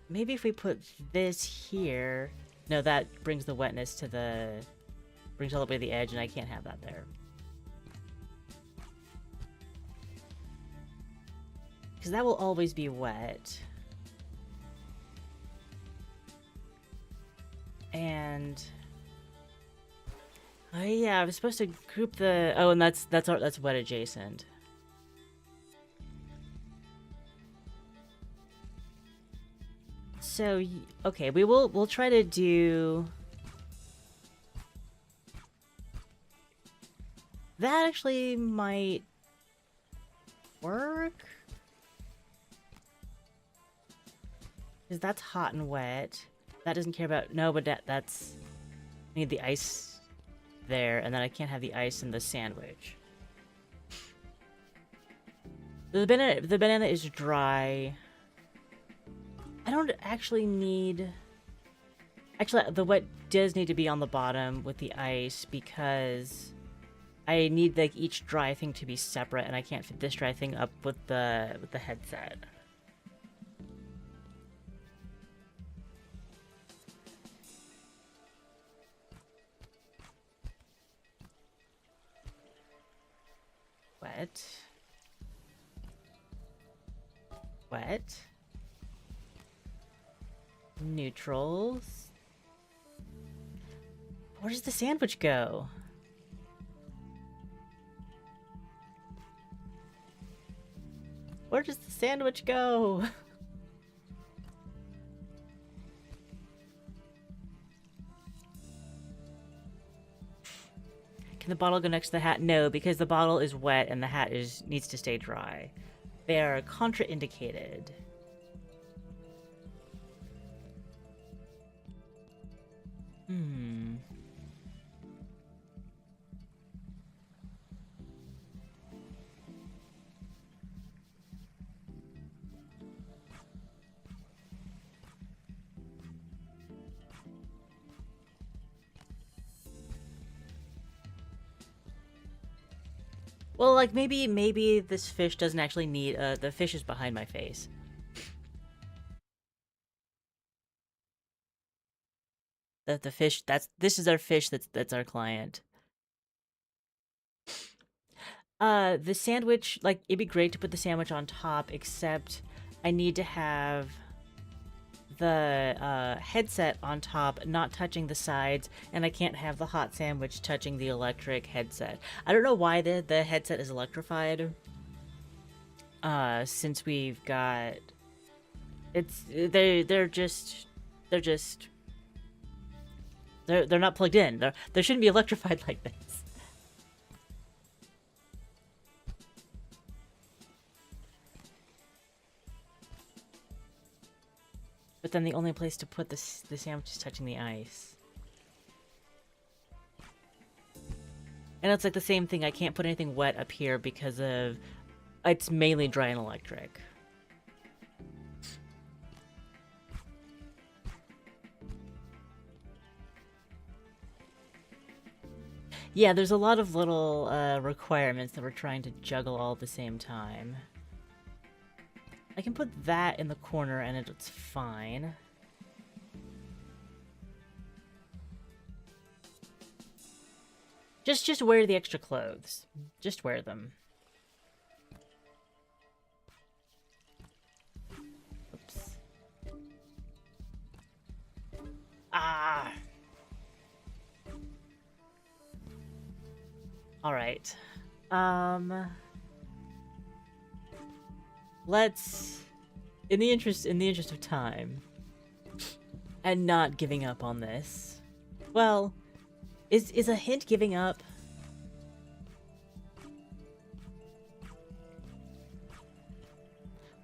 Maybe if we put this here... No, that brings the wetness to the... Brings all the way to the edge, and I can't have that there. Because that will always be wet. And... Oh yeah, I was supposed to group the... Oh, and that's wet adjacent. So, okay, we'll try to do... That actually might work. Because that's hot and wet. That doesn't care about... No, but that's... I need the ice there, and then I can't have the ice in the sandwich. The banana is dry. I don't actually need... Actually, the wet does need to be on the bottom with the ice, because I need like each dry thing to be separate, and I can't fit this dry thing up with the headset. Wet. Wet. Neutrals. Where does the sandwich go? Where does the sandwich go? Can the bottle go next to the hat? No, because the bottle is wet and the hat needs to stay dry. They are contraindicated. Hmm. Well, like, maybe this fish doesn't actually need, the fish is behind my face. The fish, this is our fish, that's our client. The sandwich, like, it'd be great to put the sandwich on top, except I need to have the headset on top, not touching the sides, and I can't have the hot sandwich touching the electric headset. I don't know why the headset is electrified. Since we've got, they're not plugged in. They shouldn't be electrified like this. But then the only place to put the sandwich is touching the ice. And it's like the same thing. I can't put anything wet up here because of it's mainly dry and electric. Yeah, there's a lot of little requirements that we're trying to juggle all at the same time. I can put that in the corner and it's fine. Just wear the extra clothes. Just wear them. Oops. Ah! Alright. Let's, in the interest of time, and not giving up on this. Well, is a hint giving up?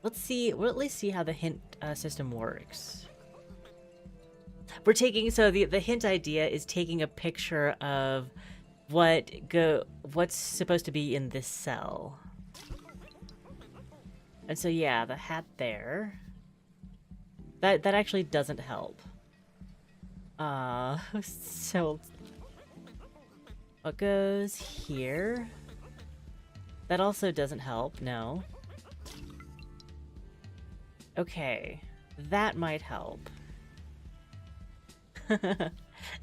Let's see. We'll at least see how the hint system works. We're taking, so the hint idea is taking a picture of what's supposed to be in this cell. And so yeah, the hat there. That actually doesn't help. So what goes here? That also doesn't help, no. Okay, that might help.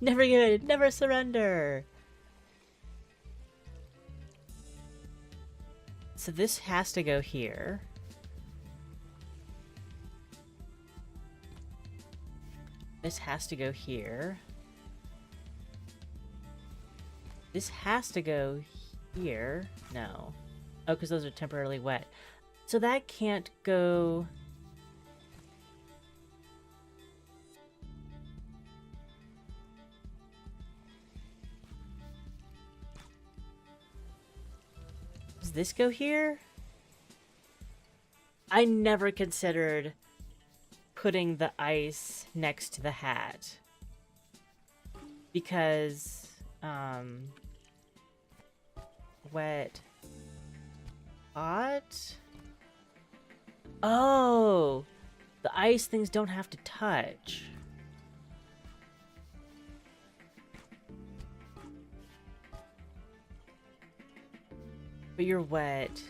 Never good, never surrender. So this has to go here. This has to go here. This has to go here. No. Oh, because those are temporarily wet. So that can't go... Does this go here? I never considered putting the ice next to the hat. Because, wet, hot? Oh! The ice things don't have to touch. But you're wet.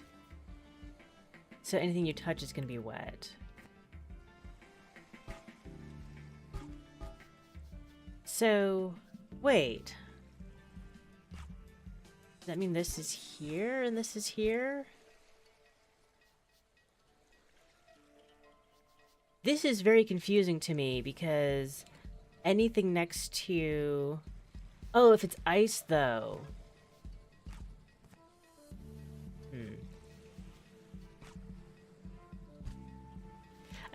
So anything you touch is gonna be wet. So, wait. Does that mean this is here and this is here? This is very confusing to me because anything next to... Oh, if it's ice though.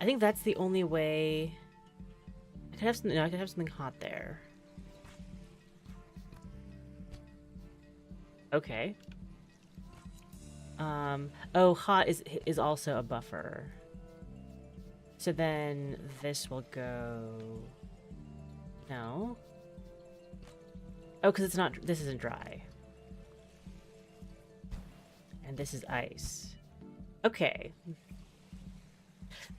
I think that's the only way. I could have something. No, I could have something hot there. Okay. Oh, hot is also a buffer. So then this will go. No. Oh, because it's not. This isn't dry. And this is ice. Okay.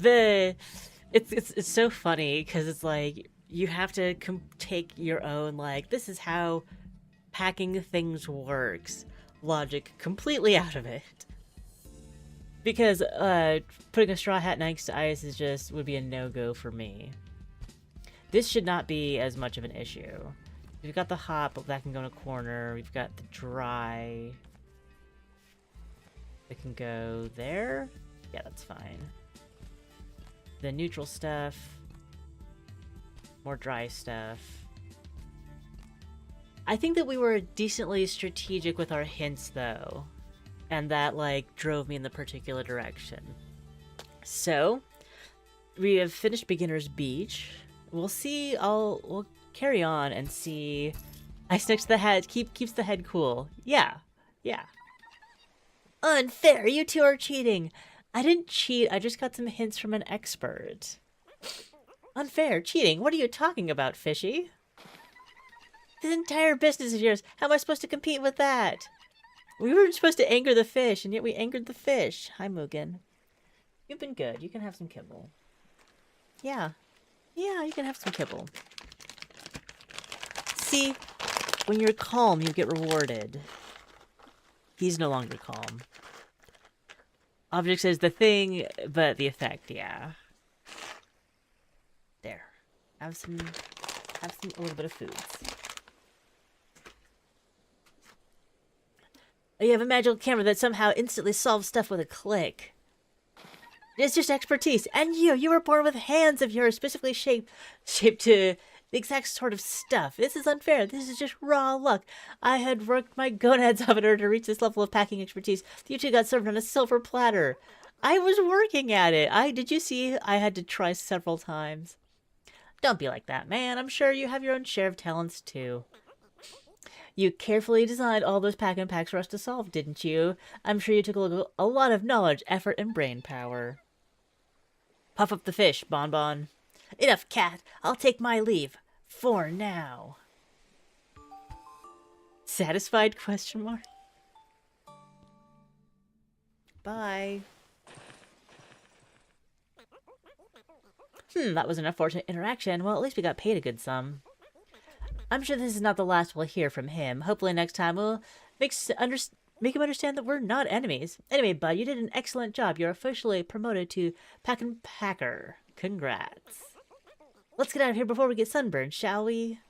It's so funny because it's like you have to take your own, like, this is how packing things works logic completely out of it, because putting a straw hat next to ice would be a no-go for me. This should not be as much of an issue. We've got the hot, but that can go in a corner. We've got the dry. It can go there. Yeah, that's fine. The neutral stuff. More dry stuff. I think that we were decently strategic with our hints, though. And that, like, drove me in the particular direction. So, we have finished Beginner's Beach. We'll see, we'll carry on and see. Ice next to the head keeps the head cool. Yeah. Unfair, you two are cheating. I didn't cheat, I just got some hints from an expert. Unfair, cheating, what are you talking about, Fishy? This entire business is yours. How am I supposed to compete with that? We weren't supposed to anger the fish, and yet we angered the fish. Hi, Mugen. You've been good. You can have some kibble. Yeah, you can have some kibble. See, when you're calm, you get rewarded. He's no longer calm. Object says the thing, but the effect, yeah. There. Have a little bit of foods. You have a magical camera that somehow instantly solves stuff with a click. It's just expertise. And you were born with hands of yours specifically shaped to the exact sort of stuff. This is unfair. This is just raw luck. I had worked my gonads off in order to reach this level of packing expertise. You two got served on a silver platter. I was working at it. Did you see? I had to try several times. Don't be like that, man. I'm sure you have your own share of talents, too. You carefully designed all those Pakinpaks for us to solve, didn't you? I'm sure you took a lot of knowledge, effort, and brain power. Puff up the fish, Bonbon. Enough, cat. I'll take my leave. For now. Satisfied? Question mark. Bye. That was an unfortunate interaction. Well, at least we got paid a good sum. I'm sure this is not the last we'll hear from him. Hopefully next time we'll make him understand that we're not enemies. Anyway, bud, you did an excellent job. You're officially promoted to Pakinpacker. Congrats. Let's get out of here before we get sunburned, shall we?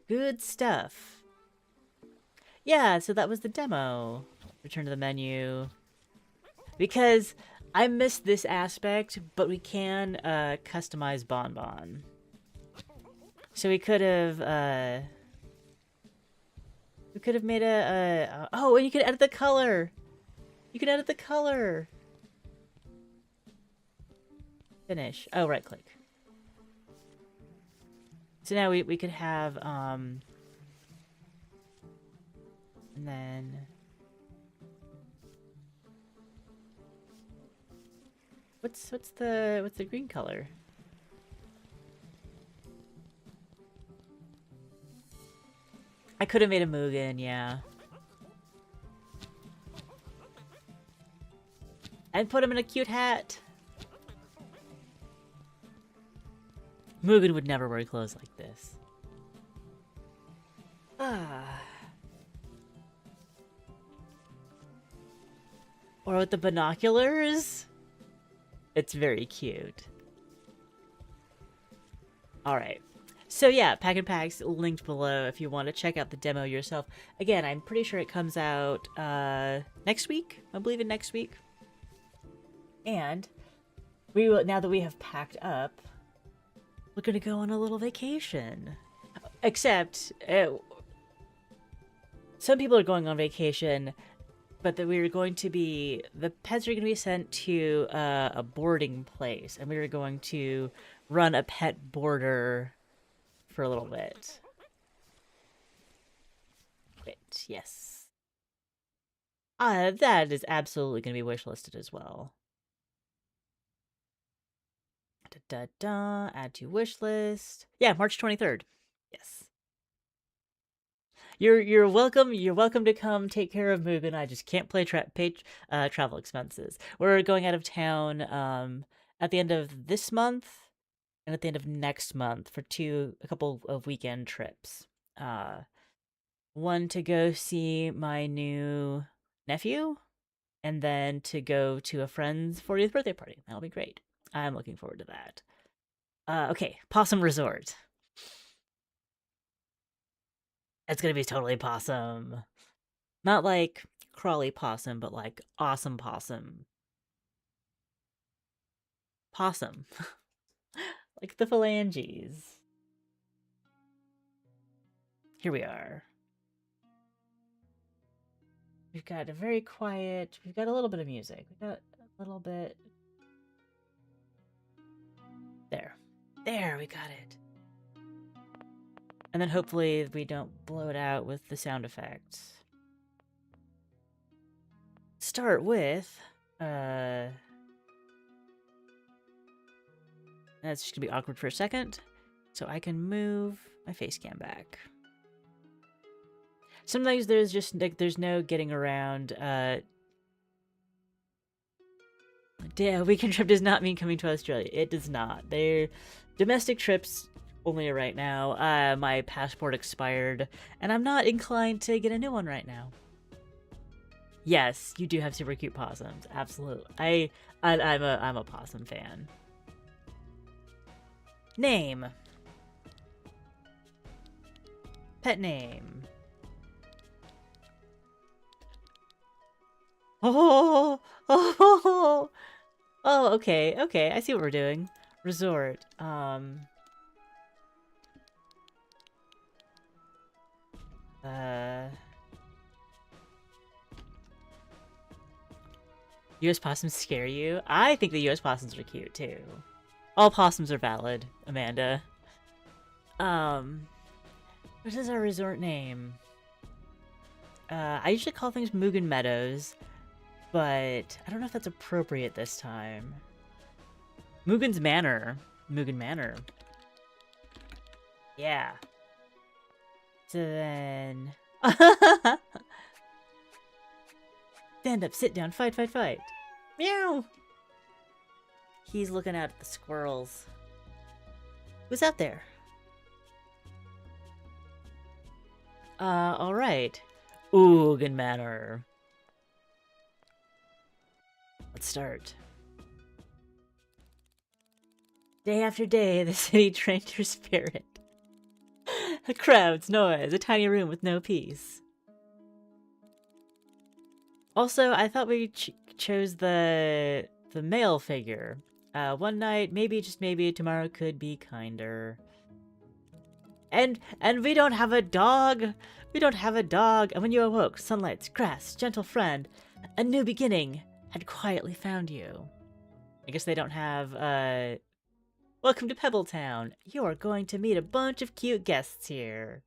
Good stuff. Yeah, so that was the demo. Return to the menu. Because I missed this aspect, but we can customize Bonbon. So we could have made oh, and you could edit the color. You can edit the color. Finish. Oh, right click. So now we could have and then what's the green color? I could have made a Mugen, yeah. And put him in a cute hat. Mugen would never wear clothes like this. Or with the binoculars. It's very cute. Alright. So yeah, Pakinpaks linked below if you want to check out the demo yourself. Again, I'm pretty sure it comes out next week. I believe in next week. And we will, now that we have packed up, we're going to go on a little vacation. Except, some people are going on vacation but that we were going to be, the pets are going to be sent to a boarding place, and we were going to run a pet boarder for a little bit. Wait, yes. That is absolutely going to be wishlisted as well. Add to wish list. Yeah, March 23rd. Yes. You're welcome. You're welcome to come take care of Mugen. I just can't pay travel expenses. We're going out of town at the end of this month and at the end of next month for a couple of weekend trips. One to go see my new nephew, and then to go to a friend's 40th birthday party. That'll be great. I'm looking forward to that. Okay, Pawsome Resort. It's gonna be totally possum. Not like crawly possum, but like awesome possum. Possum. Like the phalanges. Here we are. We've got a very quiet, we've got a little bit of music. We've got a little bit. There. There, we got it. And then hopefully we don't blow it out with the sound effects. Start with, that's just gonna be awkward for a second. So I can move my face cam back. Sometimes there's just, like, there's no getting around, a weekend trip does not mean coming to Australia. It does not. They're domestic trips only right now. My passport expired, and I'm not inclined to get a new one right now. Yes, you do have super cute possums. Absolutely. I'm a possum fan. Name. Pet name. Oh, oh, oh, okay, okay. I see what we're doing. Resort. US possums scare you? I think the US possums are cute too. All possums are valid, Amanda. What is our resort name? I usually call things Mugen Meadows, but I don't know if that's appropriate this time. Mugen's Manor. Mugen Manor. Yeah. So then... Stand up, sit down, fight, fight, fight. Meow! He's looking out at the squirrels. Who's out there? Alright. Mugen Manor. Let's start. Day after day, the city trained your spirit. A crowd's noise, a tiny room with no peace. Also, I thought we chose the male figure. One night, maybe, just maybe, tomorrow could be kinder. And we don't have a dog! We don't have a dog! And when you awoke, sunlight's grass, gentle friend, a new beginning had quietly found you. I guess they don't have, welcome to Pebbletown. You're going to meet a bunch of cute guests here.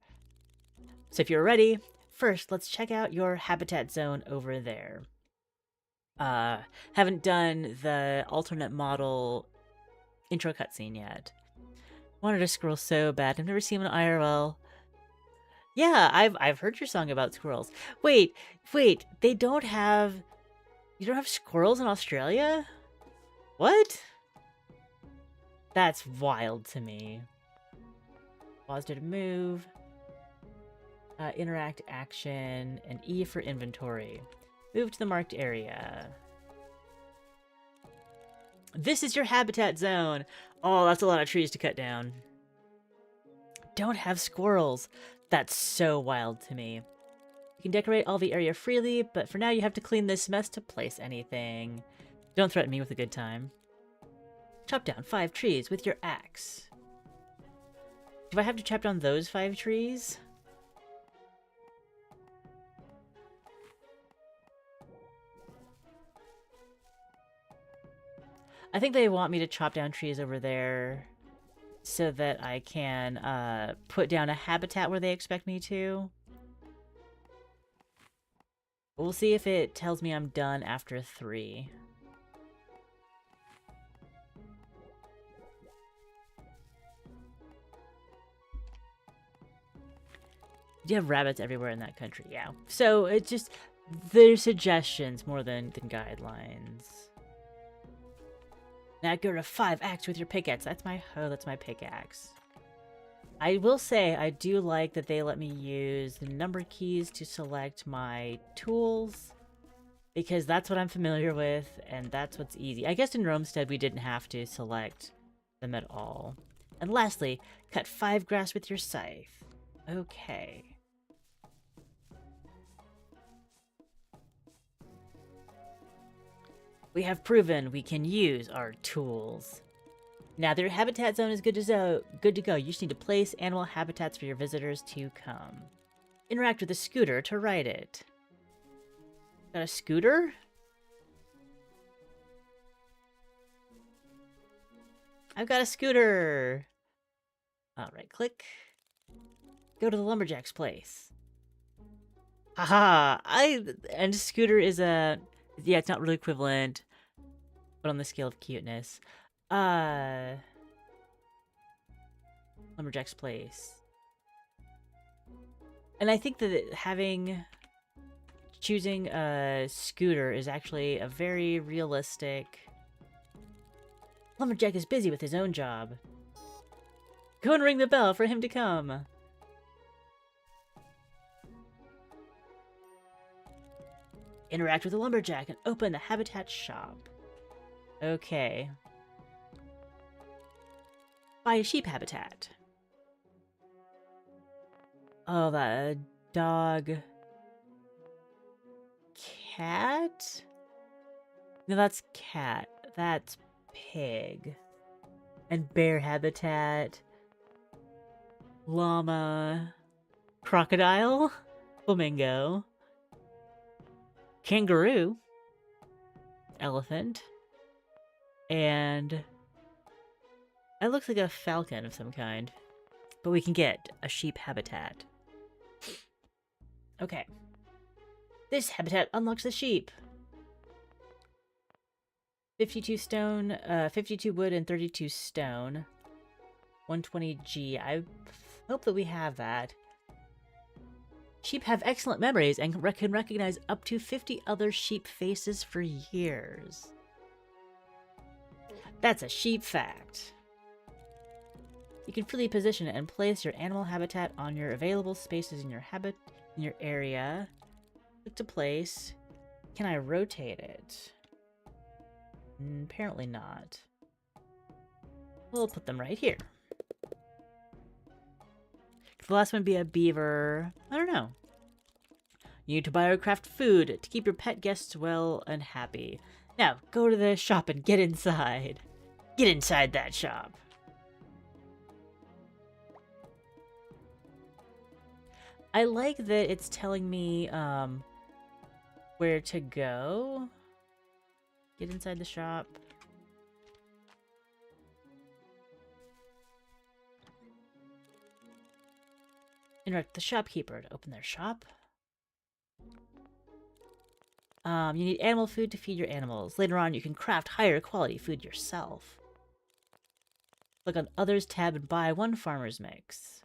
So if you're ready, first let's check out your habitat zone over there. Haven't done the alternate model intro cutscene yet. Wanted a squirrel so bad. I've never seen an IRL. Yeah, I've heard your song about squirrels. Wait, they don't have... You don't have squirrels in Australia? What? That's wild to me. Pause to move. Interact action, and E for inventory. Move to the marked area. This is your habitat zone. Oh, that's a lot of trees to cut down. Don't have squirrels. That's so wild to me. You can decorate all the area freely, but for now you have to clean this mess to place anything. Don't threaten me with a good time. Chop down 5 trees with your axe. Do I have to chop down those 5 trees? I think they want me to chop down trees over there so that I can put down a habitat where they expect me to. We'll see if it tells me I'm done after 3. You have rabbits everywhere in that country, yeah. So it's just, they're suggestions more than guidelines. Now go to 5 axe with your pickaxe. That's my pickaxe. I will say I do like that they let me use the number keys to select my tools, because that's what I'm familiar with and that's what's easy. I guess in Roamstead we didn't have to select them at all. And lastly, cut 5 grass with your scythe. Okay. We have proven we can use our tools. Now their habitat zone is good to go. You just need to place animal habitats for your visitors to come. Interact with a scooter to ride it. Got a scooter? I've got a scooter! Alright, click. Go to the lumberjack's place. Haha! And scooter is a... Yeah, it's not really equivalent, but on the scale of cuteness. Lumberjack's place. And I think that choosing a scooter is actually a very realistic... Lumberjack is busy with his own job. Go and ring the bell for him to come. Interact with the lumberjack and open the habitat shop. Okay. Buy a sheep habitat. Oh, that dog. Cat? No, that's cat. That's pig. And bear habitat. Llama. Crocodile. Flamingo. Kangaroo. Elephant. And it looks like a falcon of some kind. But we can get a sheep habitat. Okay. This habitat unlocks the sheep. 52 stone, 52 wood and 32 stone. 120G. I hope that we have that. Sheep have excellent memories and can recognize up to 50 other sheep faces for years. That's a sheep fact. You can freely position and place your animal habitat on your available spaces in your area. Click to place. Can I rotate it? Apparently not. We'll put them right here. Could the last one be a beaver? I don't know. You need to buy or craft food to keep your pet guests well and happy. Now, go to the shop and get inside. Get inside that shop. I like that it's telling me where to go. Get inside the shop. Interact with the shopkeeper to open their shop. You need animal food to feed your animals. Later on, you can craft higher quality food yourself. Click on Others tab and buy 1 farmer's mix.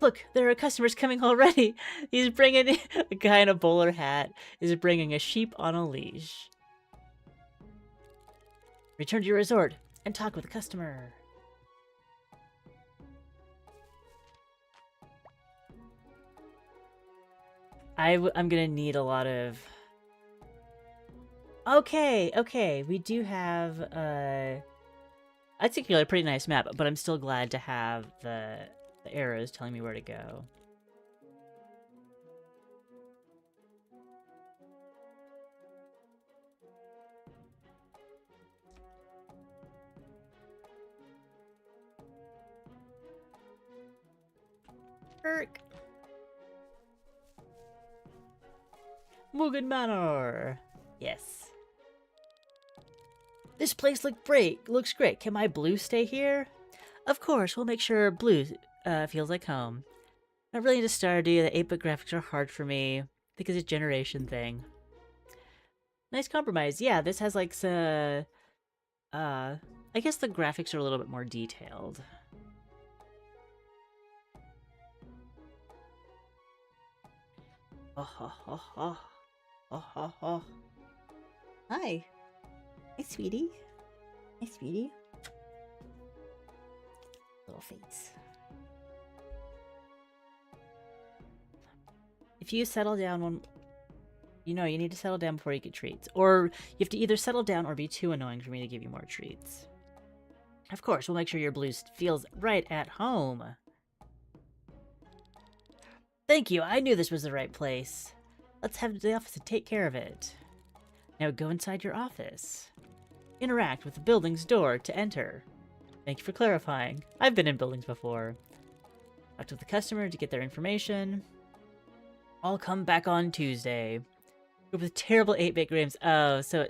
Look, there are customers coming already. He's bringing a guy in a bowler hat is bringing a sheep on a leash. Return to your resort and talk with the customer. I'm gonna need a lot of... Okay, we do have, I think a pretty nice map, but I'm still glad to have the arrows telling me where to go. Perk. Mugen Manor. Yes. This place looks great. Can my Blue stay here? Of course, we'll make sure Blue feels like home. Not really into Stardew. The 8-bit graphics are hard for me. I think it's a generation thing. Nice compromise. Yeah, this has like I guess the graphics are a little bit more detailed. Oh, ho, ho, ho. Oh, ho, ho. Hi. Hi, sweetie. Hi, sweetie. Little face. If you settle down you need to settle down before you get treats. Or you have to either settle down or be too annoying for me to give you more treats. Of course, we'll make sure your Blue feels right at home. Thank you, I knew this was the right place. Let's head to the office and take care of it. Now go inside your office. Interact with the building's door to enter. Thank you for clarifying. I've been in buildings before. Talk to the customer to get their information. I'll come back on Tuesday. With terrible 8-bit games. Oh, so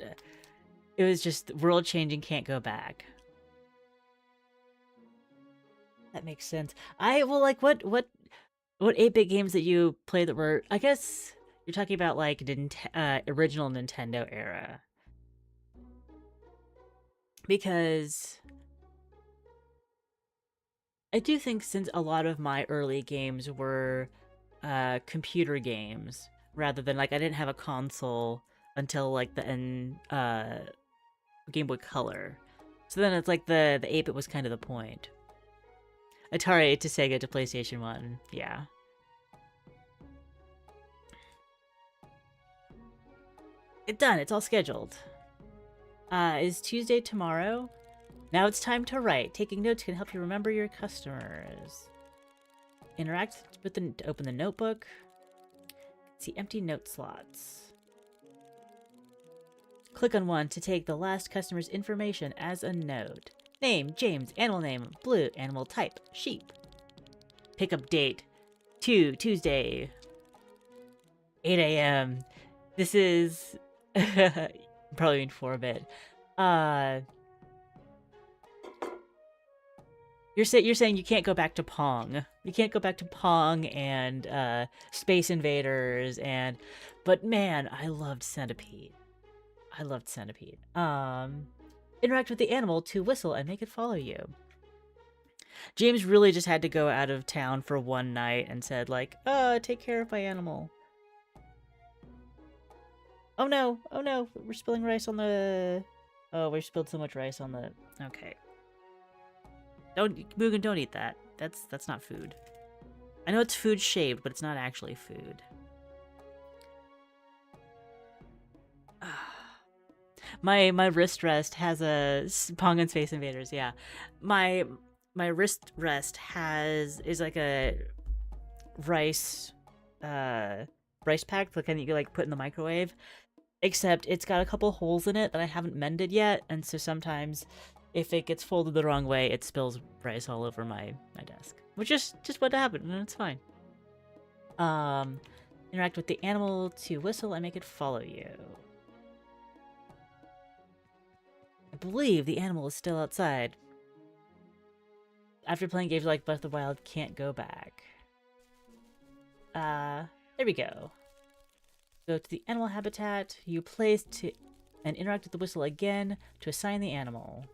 it was just world-changing, can't go back. That makes sense. Like, what 8-bit games that you played that were, I guess you're talking about, like, original Nintendo era. Because I do think since a lot of my early games were computer games, rather than, like, I didn't have a console until, like, the Game Boy Color. So then it's like the 8-bit was kind of the point. Atari to Sega to PlayStation 1, yeah. It's done, it's all scheduled. Is Tuesday tomorrow? Now it's time to write. Taking notes can help you remember your customers. Interact with to open the notebook. See empty note slots. Click on one to take the last customer's information as a note. Name, James. Animal name, Blue. Animal type, sheep. Pickup date, Tuesday, 8 a.m. This is probably in 4-bit. You're saying you can't go back to Pong. You can't go back to Pong and Space Invaders but man, I loved Centipede. Interact with the animal to whistle and make it follow you. James really just had to go out of town for one night and said, like, take care of my animal. Oh no, we're spilling rice on the... Oh, we spilled so much rice on the... Okay. Mugen, don't eat that. That's not food. I know it's food shaped, but it's not actually food. My wrist rest has a Pong and Space Invaders. Yeah, my wrist rest is like a rice pack, the kind that you like put in the microwave. Except it's got a couple holes in it that I haven't mended yet, and so sometimes if it gets folded the wrong way, it spills rice all over my desk. Which is just what happened, and it's fine. Interact with the animal to whistle and make it follow you. I believe the animal is still outside. After playing games like Breath of the Wild, can't go back. There we go. Go to the animal habitat. You place and interact with the whistle again to assign the animal.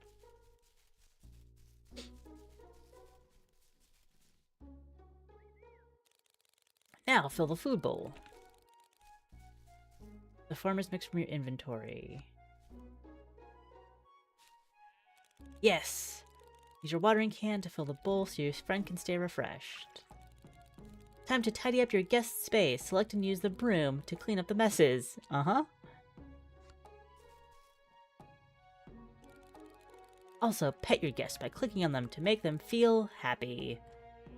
Now fill the food bowl. The farmer's mix from your inventory. Yes! Use your watering can to fill the bowl so your friend can stay refreshed. Time to tidy up your guest space. Select and use the broom to clean up the messes. Also, pet your guests by clicking on them to make them feel happy.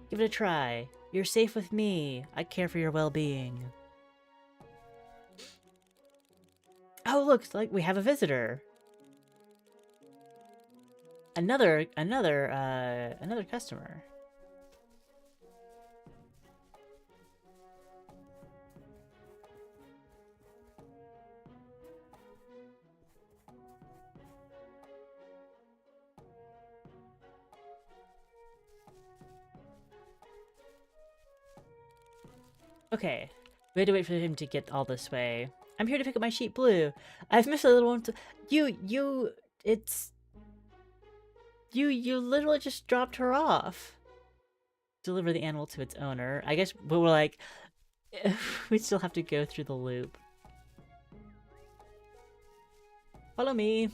Give it a try. You're safe with me. I care for your well-being. Oh, looks like we have a visitor. Another customer. Okay. We had to wait for him to get all this way. I'm here to pick up my sheep, Blue. I've missed a little one. You literally just dropped her off. Deliver the animal to its owner. I guess, but we're like, we still have to go through the loop. Follow me.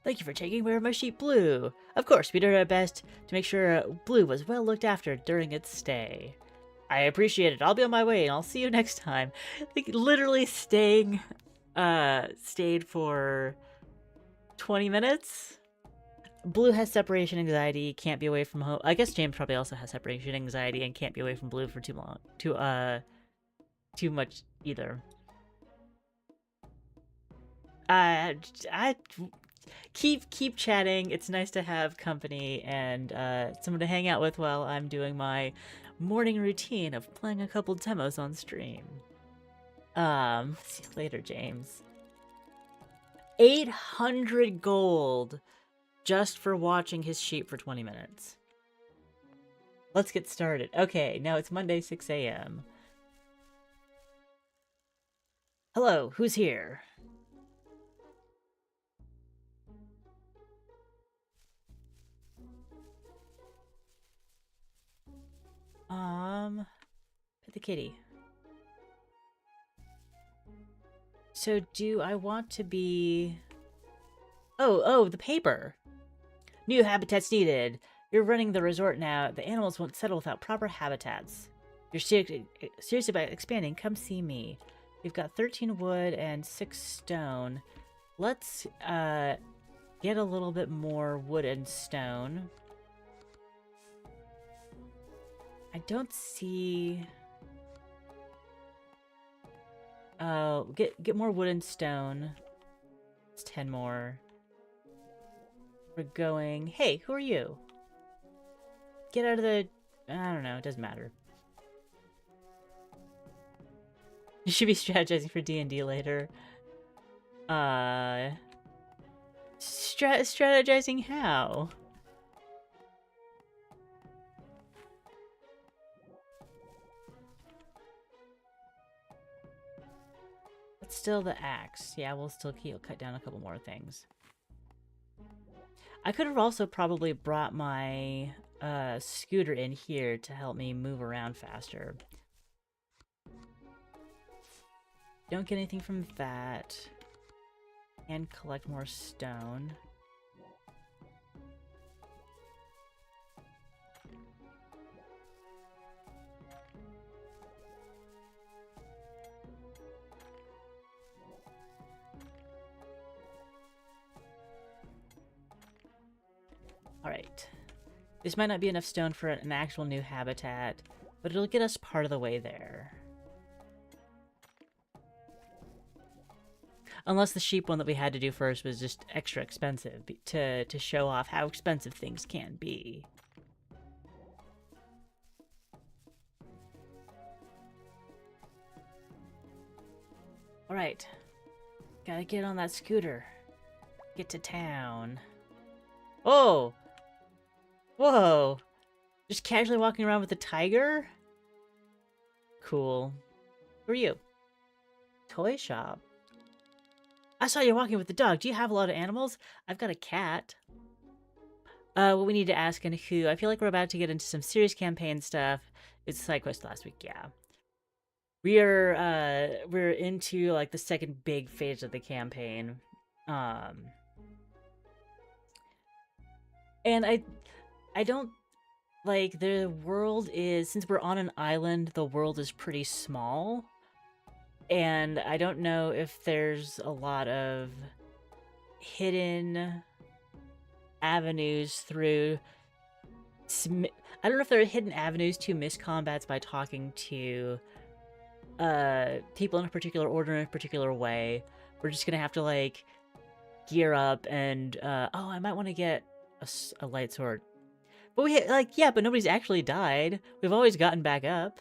Thank you for taking care of my sheep, Blue. Of course, we did our best to make sure Blue was well looked after during its stay. I appreciate it. I'll be on my way, and I'll see you next time. Like, literally stayed for 20 minutes? Blue has separation anxiety, can't be away from home. I guess James probably also has separation anxiety and can't be away from Blue for too long. Too much either. I keep chatting. It's nice to have company and someone to hang out with while I'm doing my morning routine of playing a couple demos on stream. See you later, James. 800 gold just for watching his sheep for 20 minutes. Let's get started. Okay, now it's Monday, 6 a.m. Hello, who's here? Pet the kitty. So do I want to be... Oh, the paper. New habitats needed. You're running the resort now. The animals won't settle without proper habitats. You're serious about expanding. Come see me. We've got 13 wood and 6 stone. Let's get a little bit more wood and stone. I don't see... get more wood and stone. It's 10 more. We're going... Hey, who are you? Get out of the... I don't know, it doesn't matter. You should be strategizing for D&D later. Strategizing how? But still the axe. Yeah, we'll still cut down a couple more things. I could have also probably brought my scooter in here to help me move around faster. Don't get anything from that. And collect more stone. Alright. This might not be enough stone for an actual new habitat, but it'll get us part of the way there. Unless the sheep one that we had to do first was just extra expensive to show off how expensive things can be. Alright. Gotta get on that scooter. Get to town. Oh! Whoa! Just casually walking around with a tiger? Cool. Who are you? Toy shop. I saw you walking with the dog. Do you have a lot of animals? I've got a cat. What we need to ask and who. I feel like we're about to get into some serious campaign stuff. It's a side quest last week, yeah. We're into like the second big phase of the campaign. And I don't like the world is, since we're on an island, the world is pretty small. And I don't know if there's a lot of hidden avenues through... I don't know if there are hidden avenues to miss combats by talking to people in a particular order in a particular way. We're just gonna have to, like, gear up and... oh, I might want to get a light sword. But but nobody's actually died. We've always gotten back up.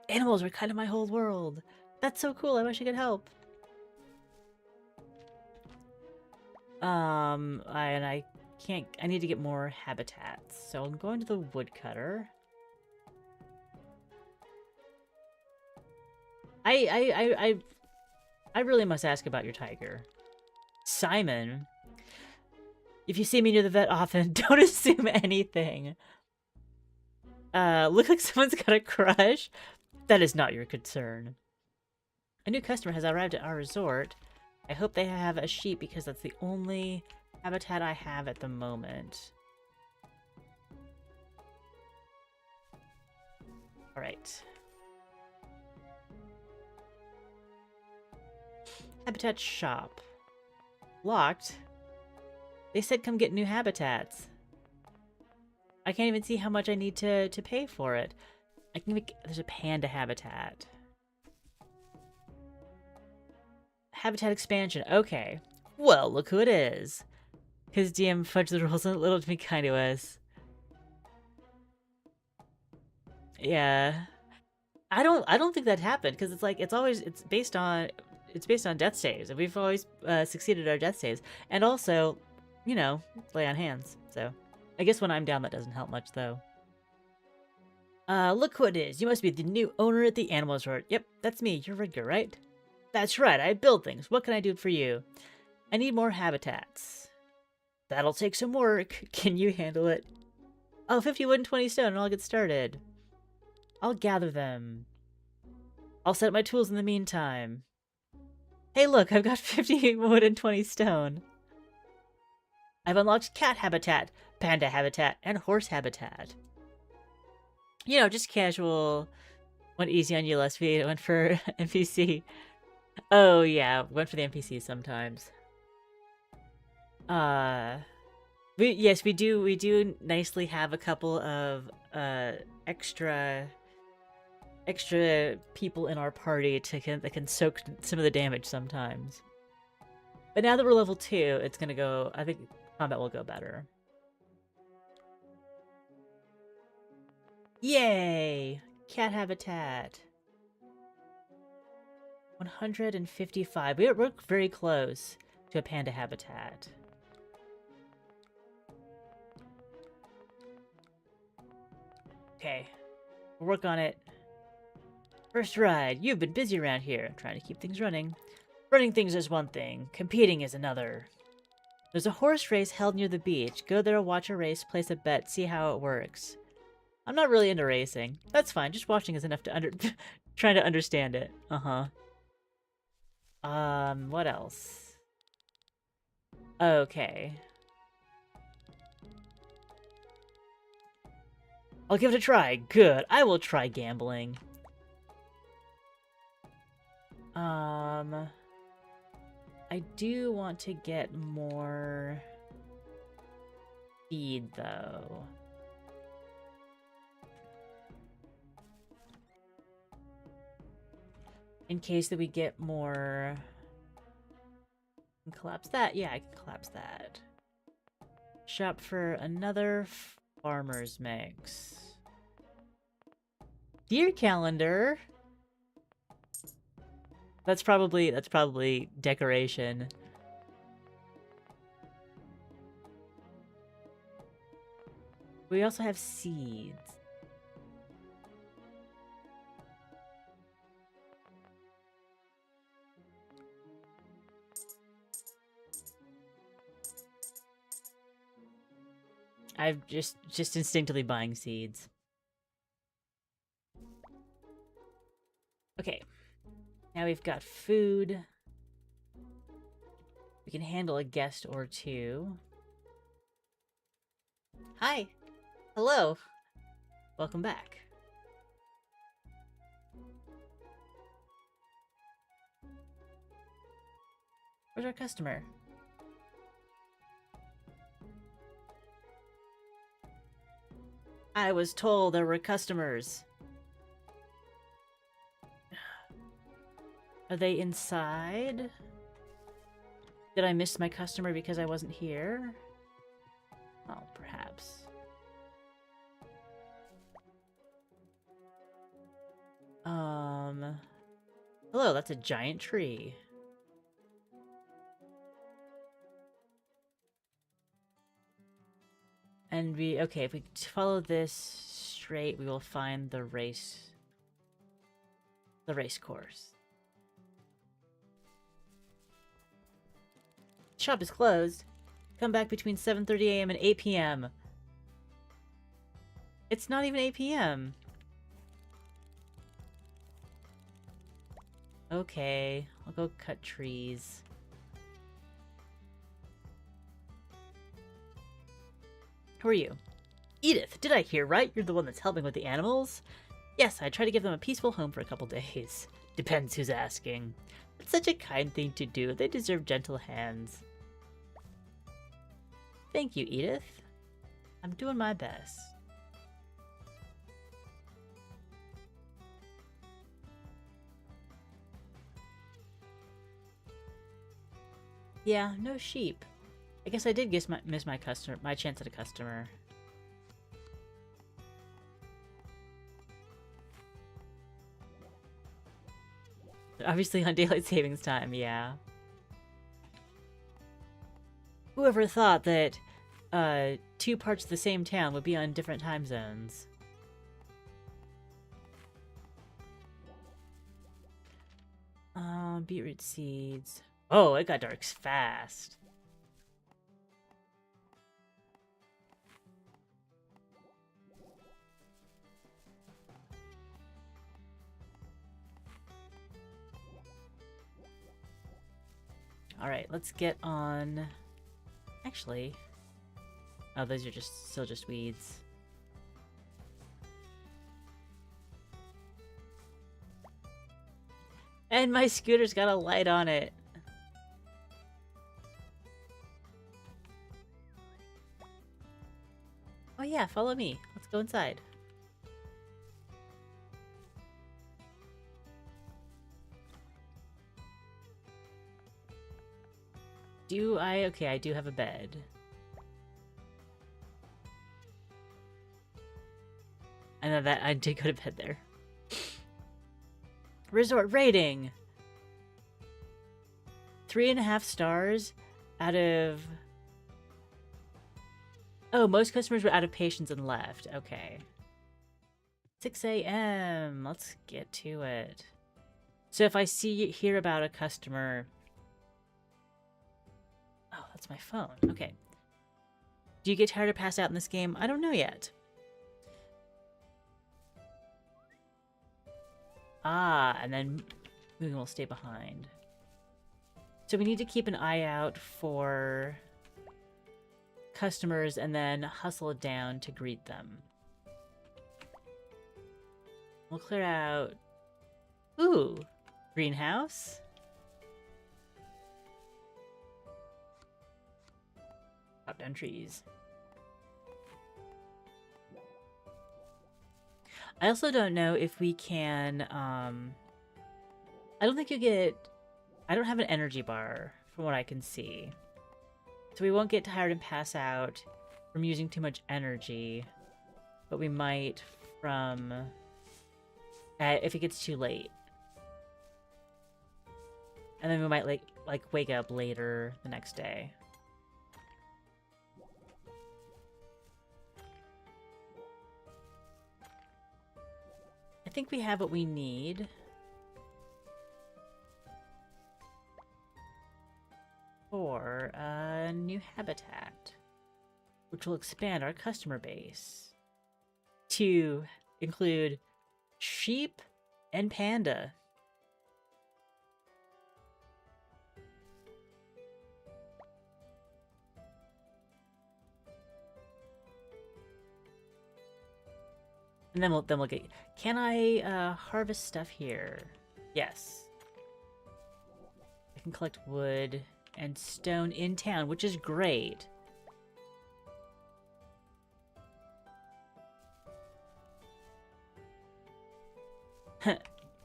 Animals were kind of my whole world. That's so cool. I wish I could help. I can't... I need to get more habitats. So I'm going to the woodcutter. I really must ask about your tiger. Simon, if you see me near the vet often, don't assume anything. Look like someone's got a crush. That is not your concern. A new customer has arrived at our resort. I hope they have a sheep because that's the only habitat I have at the moment. Alright. Habitat shop. Locked? They said come get new habitats. I can't even see how much I need to pay for it. I can make... There's a panda habitat. Habitat expansion. Okay. Well, look who it is. His DM fudged the rules a little to be kind to us. Yeah. I don't think that happened because it's like it's based on death saves, and we've always succeeded our death saves, and also, you know, lay on hands. So, I guess when I'm down, that doesn't help much though. Look who it is. You must be the new owner at the animal resort. Yep, that's me. You're Ridger, right? That's right. I build things. What can I do for you? I need more habitats. That'll take some work. Can you handle it? Oh, 50 wood and 20 stone, and I'll get started. I'll gather them. I'll set up my tools in the meantime. Hey, look, I've got 50 wood and 20 stone. I've unlocked cat habitat, panda habitat, and horse habitat. You know, just casual. Went easy on you last feed. Went for NPC. Oh, yeah, went for the NPC sometimes. Yes, we do nicely have a couple of extra people in our party that can soak some of the damage sometimes. But now that we're level 2, it's gonna go... I think combat will go better. Yay! Cat habitat. 155. We're very close to a panda habitat. Okay. We'll work on it. First ride. You've been busy around here, trying to keep things running. Running things is one thing, competing is another. There's a horse race held near the beach. Go there, watch a race, place a bet, see how it works. I'm not really into racing. That's fine, just watching is enough to trying to understand it. Uh-huh. What else? Okay. I'll give it a try. Good. I will try gambling. I do want to get more feed, though. In case that we get more... Can collapse that? Yeah, I can collapse that. Shop for another farmer's mix. Deer calendar. That's probably decoration. We also have seeds. I've just instinctively buying seeds. Okay. Now we've got food. We can handle a guest or two. Hi. Hello. Welcome back. Where's our customer? I was told there were customers. Are they inside? Did I miss my customer because I wasn't here? Oh, perhaps. Hello, that's a giant tree. And okay, if we follow this straight, we will find the race course. Shop is closed. Come back between 7:30 a.m. and 8 p.m. It's not even 8 p.m. Okay, I'll go cut trees. Who are you? Edith, did I hear right? You're the one that's helping with the animals? Yes, I try to give them a peaceful home for a couple days. Depends who's asking. It's such a kind thing to do. They deserve gentle hands. Thank you, Edith. I'm doing my best. Yeah, no sheep. I guess I did miss my chance at a customer. Obviously on daylight savings time, yeah. Whoever thought that two parts of the same town would be on different time zones? Beetroot seeds. Oh, it got dark fast. Alright, let's get on... Actually... Oh, those are still just weeds. And my scooter's got a light on it. Oh yeah, follow me. Let's go inside. Okay, I do have a bed. I know that I did go to bed there. Resort rating! 3.5 stars out of... Oh, most customers were out of patience and left. Okay. 6 a.m. Let's get to it. So if I hear about a customer... Oh, that's my phone. Okay. Do you get tired or pass out in this game? I don't know yet. Ah, and then moving will stay behind. So we need to keep an eye out for customers and then hustle down to greet them. We'll clear out... Ooh! Greenhouse? Chop down trees. I also don't know if we can, I don't think you get... I don't have an energy bar, from what I can see. So we won't get tired and pass out from using too much energy. But we might from... if it gets too late. And then we might, like wake up later the next day. I think we have what we need. For a new habitat, which will expand our customer base to include sheep and panda. And then we'll get... Can I harvest stuff here? Yes. I can collect wood and stone in town, which is great.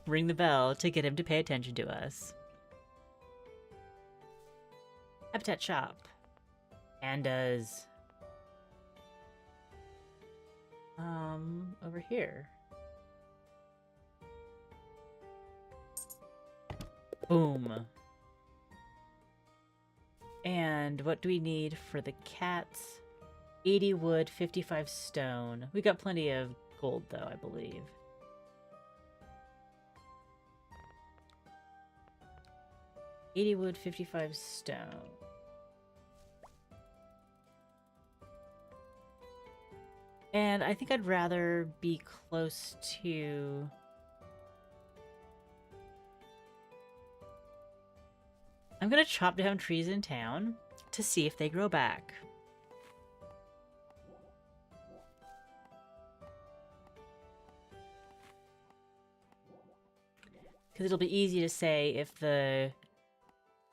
Ring the bell to get him to pay attention to us. Habitat shop. Pandas. Over here. Boom. And what do we need for the cats? 80 wood, 55 stone. We got plenty of gold, though, I believe. $80 wood, 55 stone. And I think I'd rather be close to... I'm gonna chop down trees in town to see if they grow back. Because it'll be easy to say if the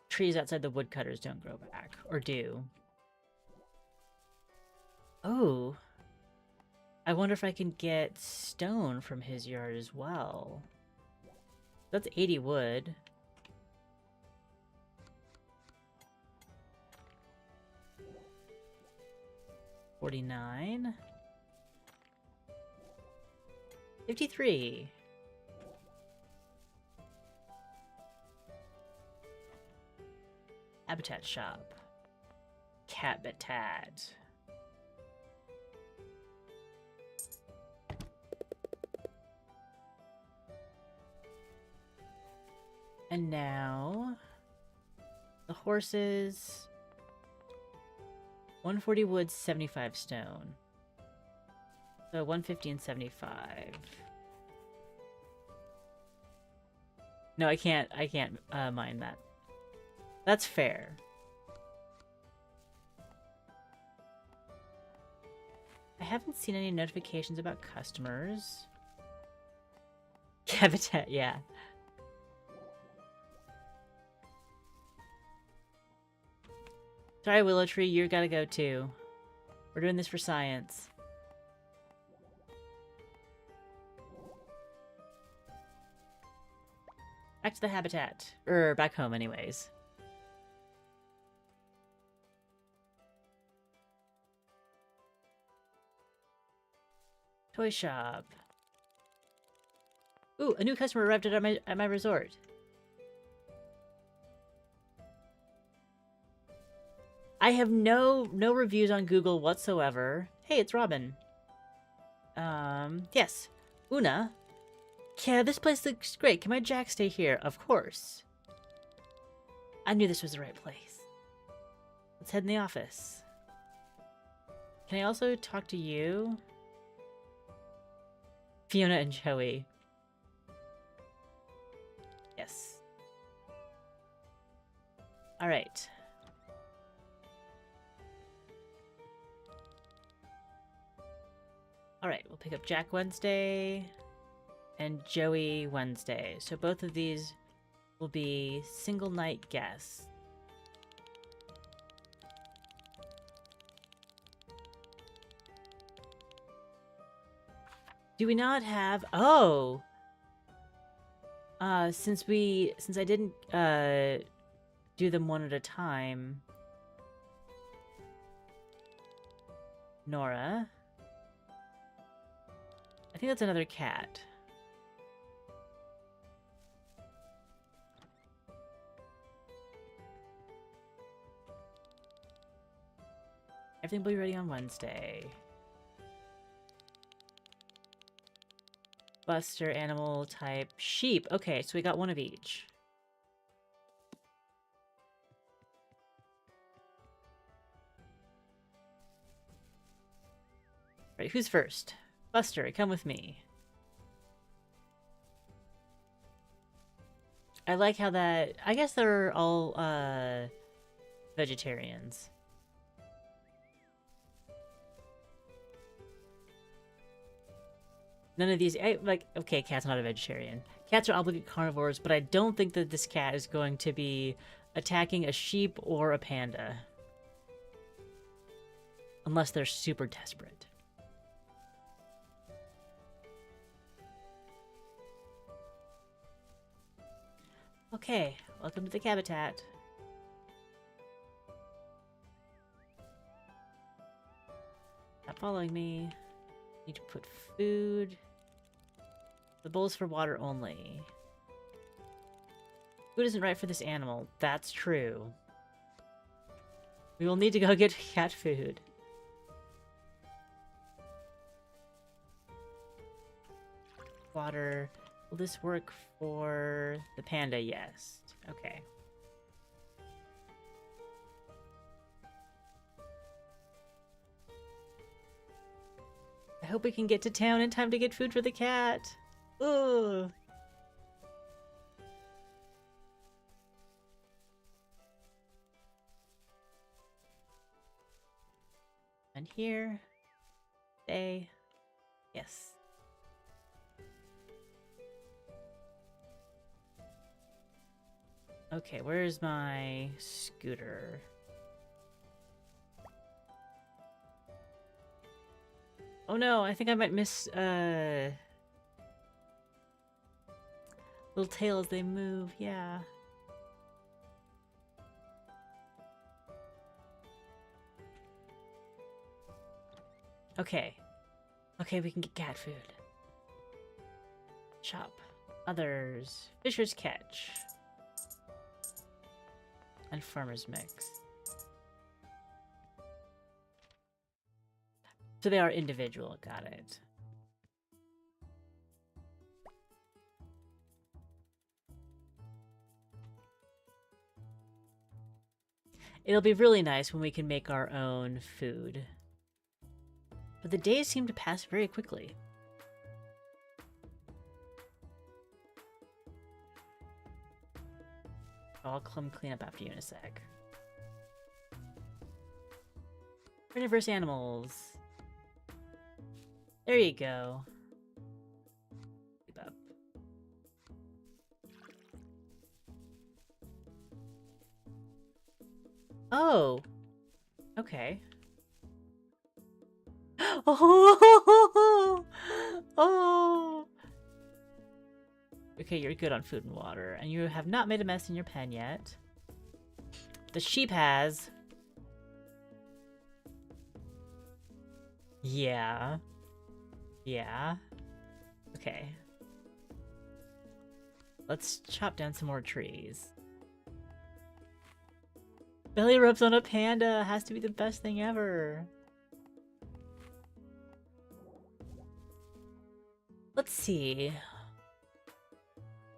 trees outside the woodcutters don't grow back, or do. Oh. I wonder if I can get stone from his yard as well. That's 80 wood. $49. 53. Habitat shop. Cabitat. And now the horses. 140 wood, 75 stone. So 150 and 75. No, I can't mine that. That's fair. I haven't seen any notifications about customers. Habitat, yeah. Sorry, Willow Tree, you gotta go too. We're doing this for science. Back to the habitat. Back home anyways. Toy shop. Ooh, a new customer arrived at my resort. I have no reviews on Google whatsoever. Hey, it's Robin. Yes. Una? Yeah, this place looks great. Can my Jack stay here? Of course. I knew this was the right place. Let's head in the office. Can I also talk to you? Fiona and Joey. Yes. Alright. Alright, we'll pick up Jack Wednesday and Joey Wednesday. So both of these will be single night guests. Do we not have... Oh! Since I didn't do them one at a time. Nora. I think that's another cat. Everything will be ready on Wednesday. Buster, animal type, sheep. Okay, so we got one of each. Right, who's first? Buster, come with me. I like how that... I guess they're all, vegetarians. None of these... okay, cat's not a vegetarian. Cats are obligate carnivores, but I don't think that this cat is going to be attacking a sheep or a panda. Unless they're super desperate. Okay, welcome to the habitat. Stop following me. Need to put food. The bowl is for water only. Food isn't right for this animal. That's true. We will need to go get cat food. water. Will this work for the panda? Yes. Okay. I hope we can get to town in time to get food for the cat. Ugh. And here. Stay. Yes. Okay, where's my scooter? Oh no, I think I might miss, little tail as they move, yeah. Okay. Okay, we can get cat food. Shop. Others. Fisher's catch. And farmer's mix. So they are individual, got it. It'll be really nice when we can make our own food. But the days seem to pass very quickly. I'll come clean up after you in a sec. Carnivorous animals. There you go. Keep up. Oh. Okay. Oh. Oh. Okay, you're good on food and water, and you have not made a mess in your pen yet. The sheep has. Yeah. Yeah. Okay. Let's chop down some more trees. Belly rubs on a panda has to be the best thing ever. Let's see.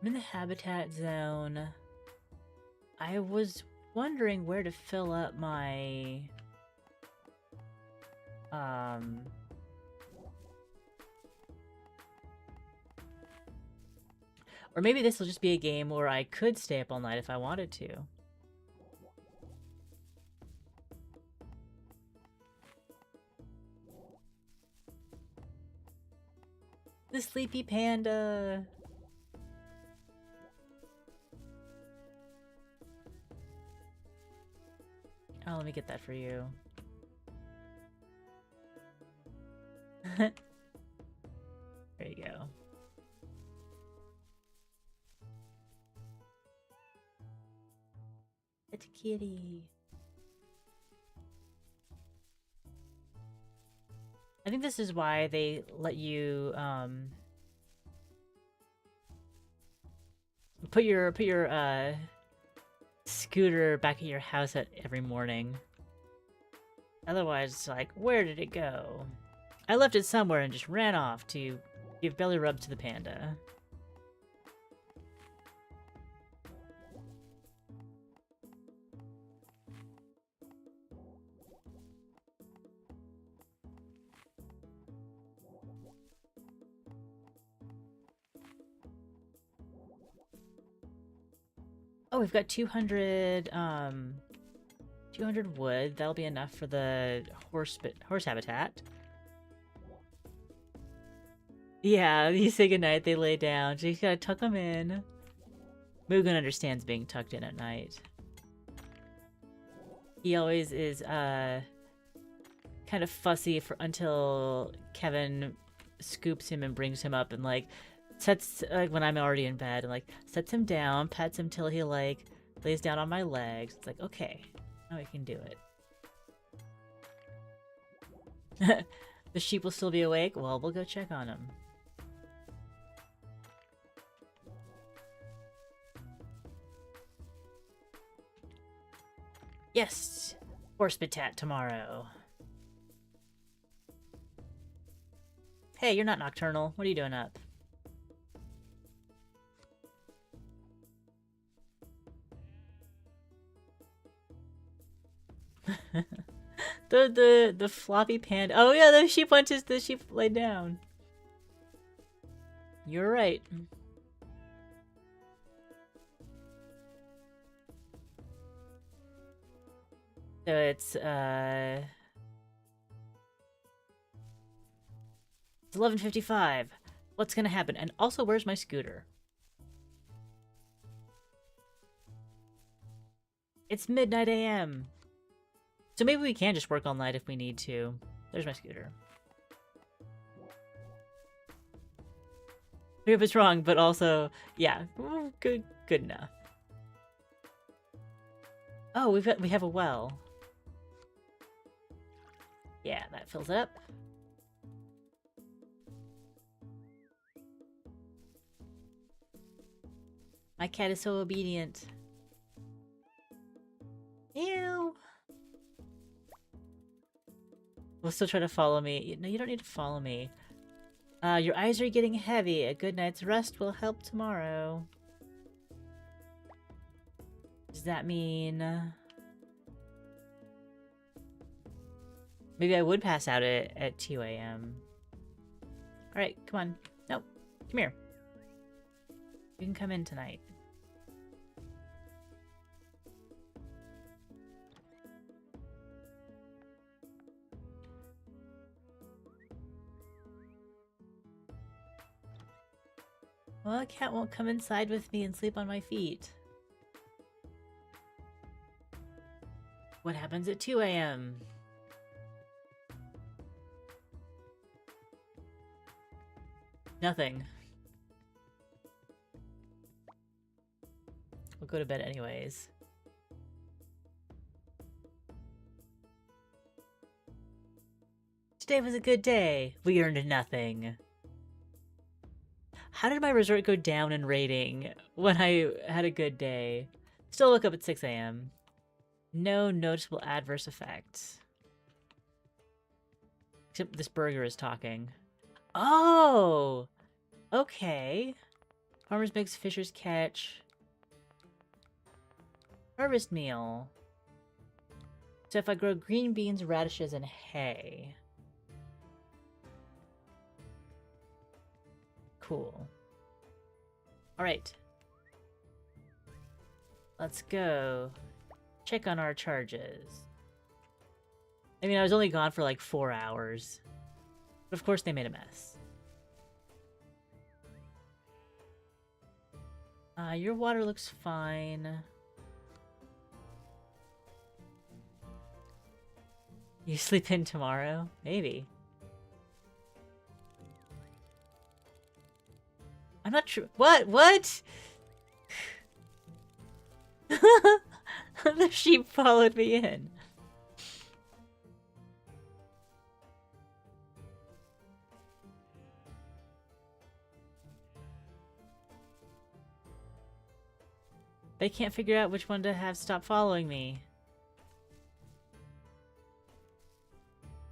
I'm in the habitat zone. I was wondering where to fill up my or maybe this will just be a game where I could stay up all night if I wanted to. The sleepy panda. Oh, let me get that for you. There you go. It's a kitty. I think this is why they let you put your scooter back at your house every morning. Otherwise, it's like, where did it go? I left it somewhere and just ran off to give belly rubs to the panda. Oh, we've got 200 wood. That'll be enough for the horse habitat. Yeah, you say goodnight, they lay down. So you gotta tuck them in. Mugen understands being tucked in at night. He always is kind of fussy until Kevin scoops him and brings him up and like sets when I'm already in bed and like sets him down, pets him till he like lays down on my legs. It's like, okay, now we can do it. The sheep will still be awake. Well, we'll go check on him. Yes, horse batat tomorrow. Hey, you're not nocturnal. What are you doing up? The floppy panda. Oh yeah, the sheep went to the sheep laid down. You're right. So it's 11:55. What's gonna happen? And also, where's my scooter? It's midnight AM. So maybe we can just work all night if we need to. There's my scooter. Maybe it's wrong, but also, yeah, good enough. Oh, we have a well. Yeah, that fills it up. My cat is so obedient. Ew. Will still try to follow me. No, you don't need to follow me. Your eyes are getting heavy. A good night's rest will help tomorrow. Does that mean... maybe I would pass out at 2 AM. Alright, come on. No, come here. You can come in tonight. Well, a cat won't come inside with me and sleep on my feet. What happens at 2 AM? Nothing. We'll go to bed anyways. Today was a good day. We earned nothing. How did my resort go down in rating when I had a good day? Still woke up at 6 AM. No noticeable adverse effects. Except this burger is talking. Oh! Okay. Farmers makes fishers catch. Harvest meal. So if I grow green beans, radishes, and hay. Cool. Alright. Let's go check on our charges. I mean, I was only gone for like 4 hours. But of course they made a mess. Your water looks fine. You sleep in tomorrow? Maybe. I'm not sure. What? What? The sheep followed me in. They can't figure out which one to have stop following me.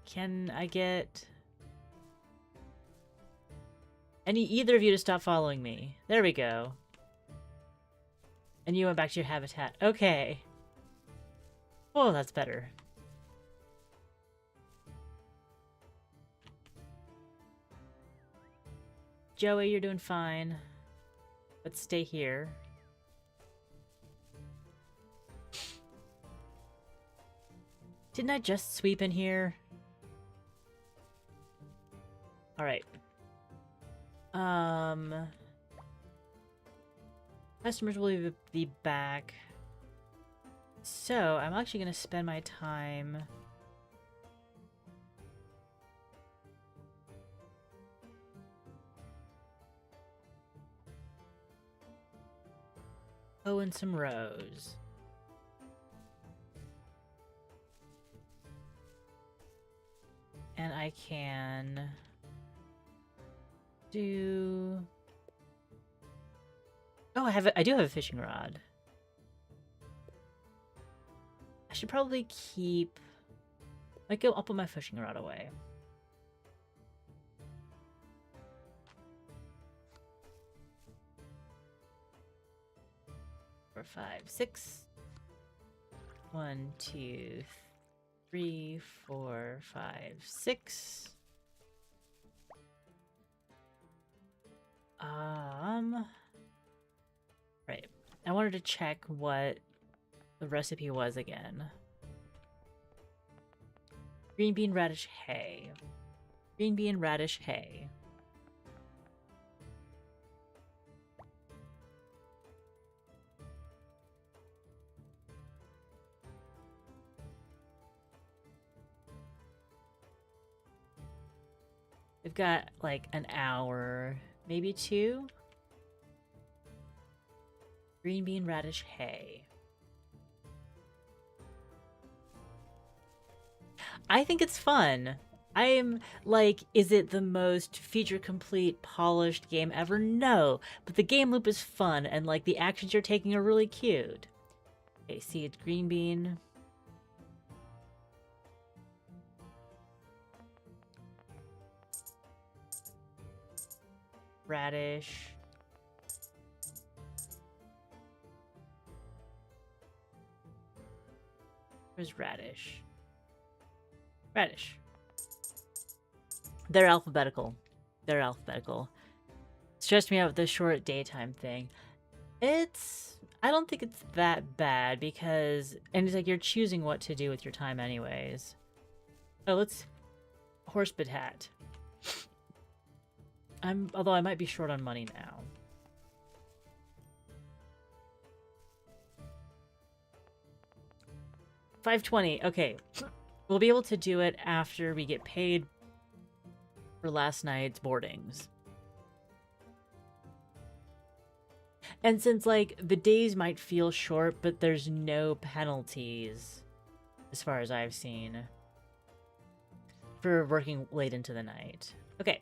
Can I get either of you to stop following me? There we go. And you went back to your habitat. Okay. Oh, that's better. Joey, you're doing fine. But stay here. Didn't I just sweep in here? Alright. Customers will be back. So, I'm actually gonna spend my time... in some rows. And I can do... oh, I do have a fishing rod. I should probably keep... I'll put my fishing rod away. Four, five, six. 1, 2, 3, 4, 5, 6. Right. I wanted to check what the recipe was again. Green bean radish hay. Green bean radish hay. We've got like an hour, maybe 2. Green bean radish hay. I think it's fun. I'm like, is it the most feature complete, polished game ever? No, but the game loop is fun, and like the actions you're taking are really cute. Okay, seeds, green bean. Radish. Where's radish? Radish. They're alphabetical. They're alphabetical. Stressed me out with the short daytime thing. I don't think it's that bad because, and it's like you're choosing what to do with your time anyways. Oh, let's horsebit hat. Although I might be short on money now. $5.20. Okay. We'll be able to do it after we get paid for last night's boardings. And since, like, the days might feel short, but there's no penalties, as far as I've seen, for working late into the night. Okay.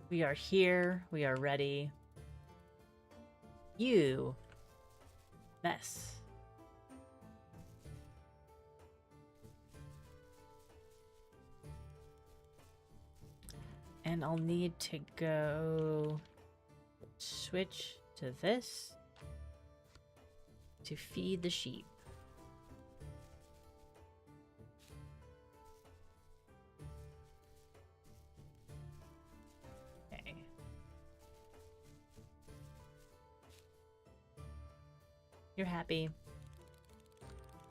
We are here. We are ready. You mess. And I'll need to go switch to this to feed the sheep. Okay. You're happy.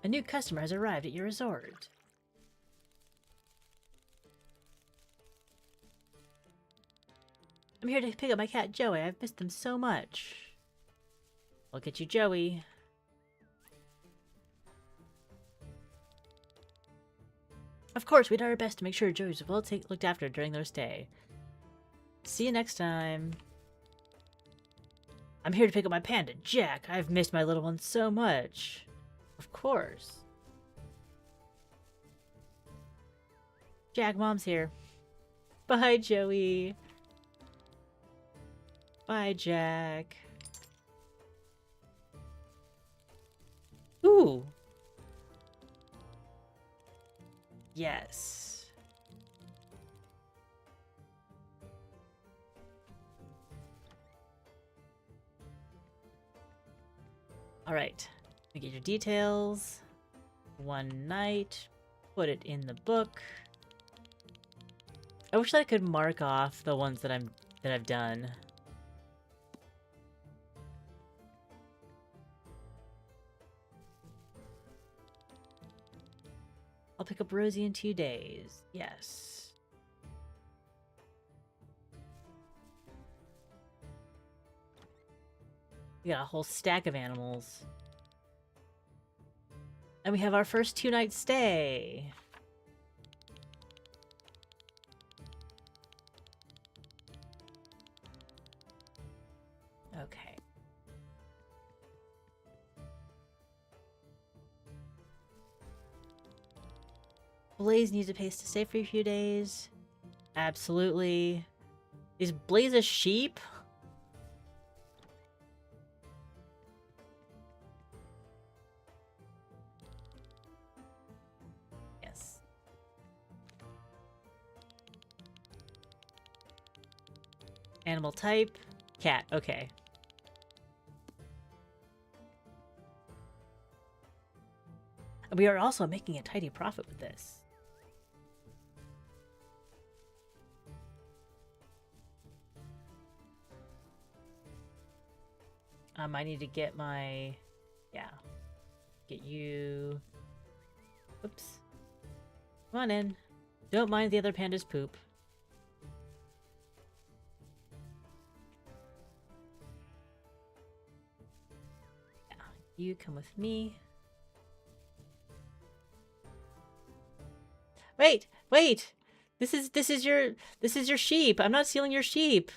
A new customer has arrived at your resort. I'm here to pick up my cat, Joey. I've missed him so much. I'll get you, Joey. Of course, we did our best to make sure Joey's well looked after during their stay. See you next time. I'm here to pick up my panda, Jack. I've missed my little one so much. Of course. Jack, Mom's here. Bye, Joey. Bye, Jack. Ooh. Yes. All right. Get your details. One night. Put it in the book. I wish that I could mark off the ones that I've done. I'll pick up Rosie in 2 days. Yes. We got a whole stack of animals. And we have our first 2-night stay. Okay. Blaze needs a place to stay for a few days. Absolutely. Is Blaze a sheep? Yes. Animal type? Cat. Okay. We are also making a tidy profit with this. I need to get my... Yeah. Get you... Oops. Come on in. Don't mind the other panda's poop. Yeah. You come with me. Wait! Wait! This is your sheep. I'm not stealing your sheep.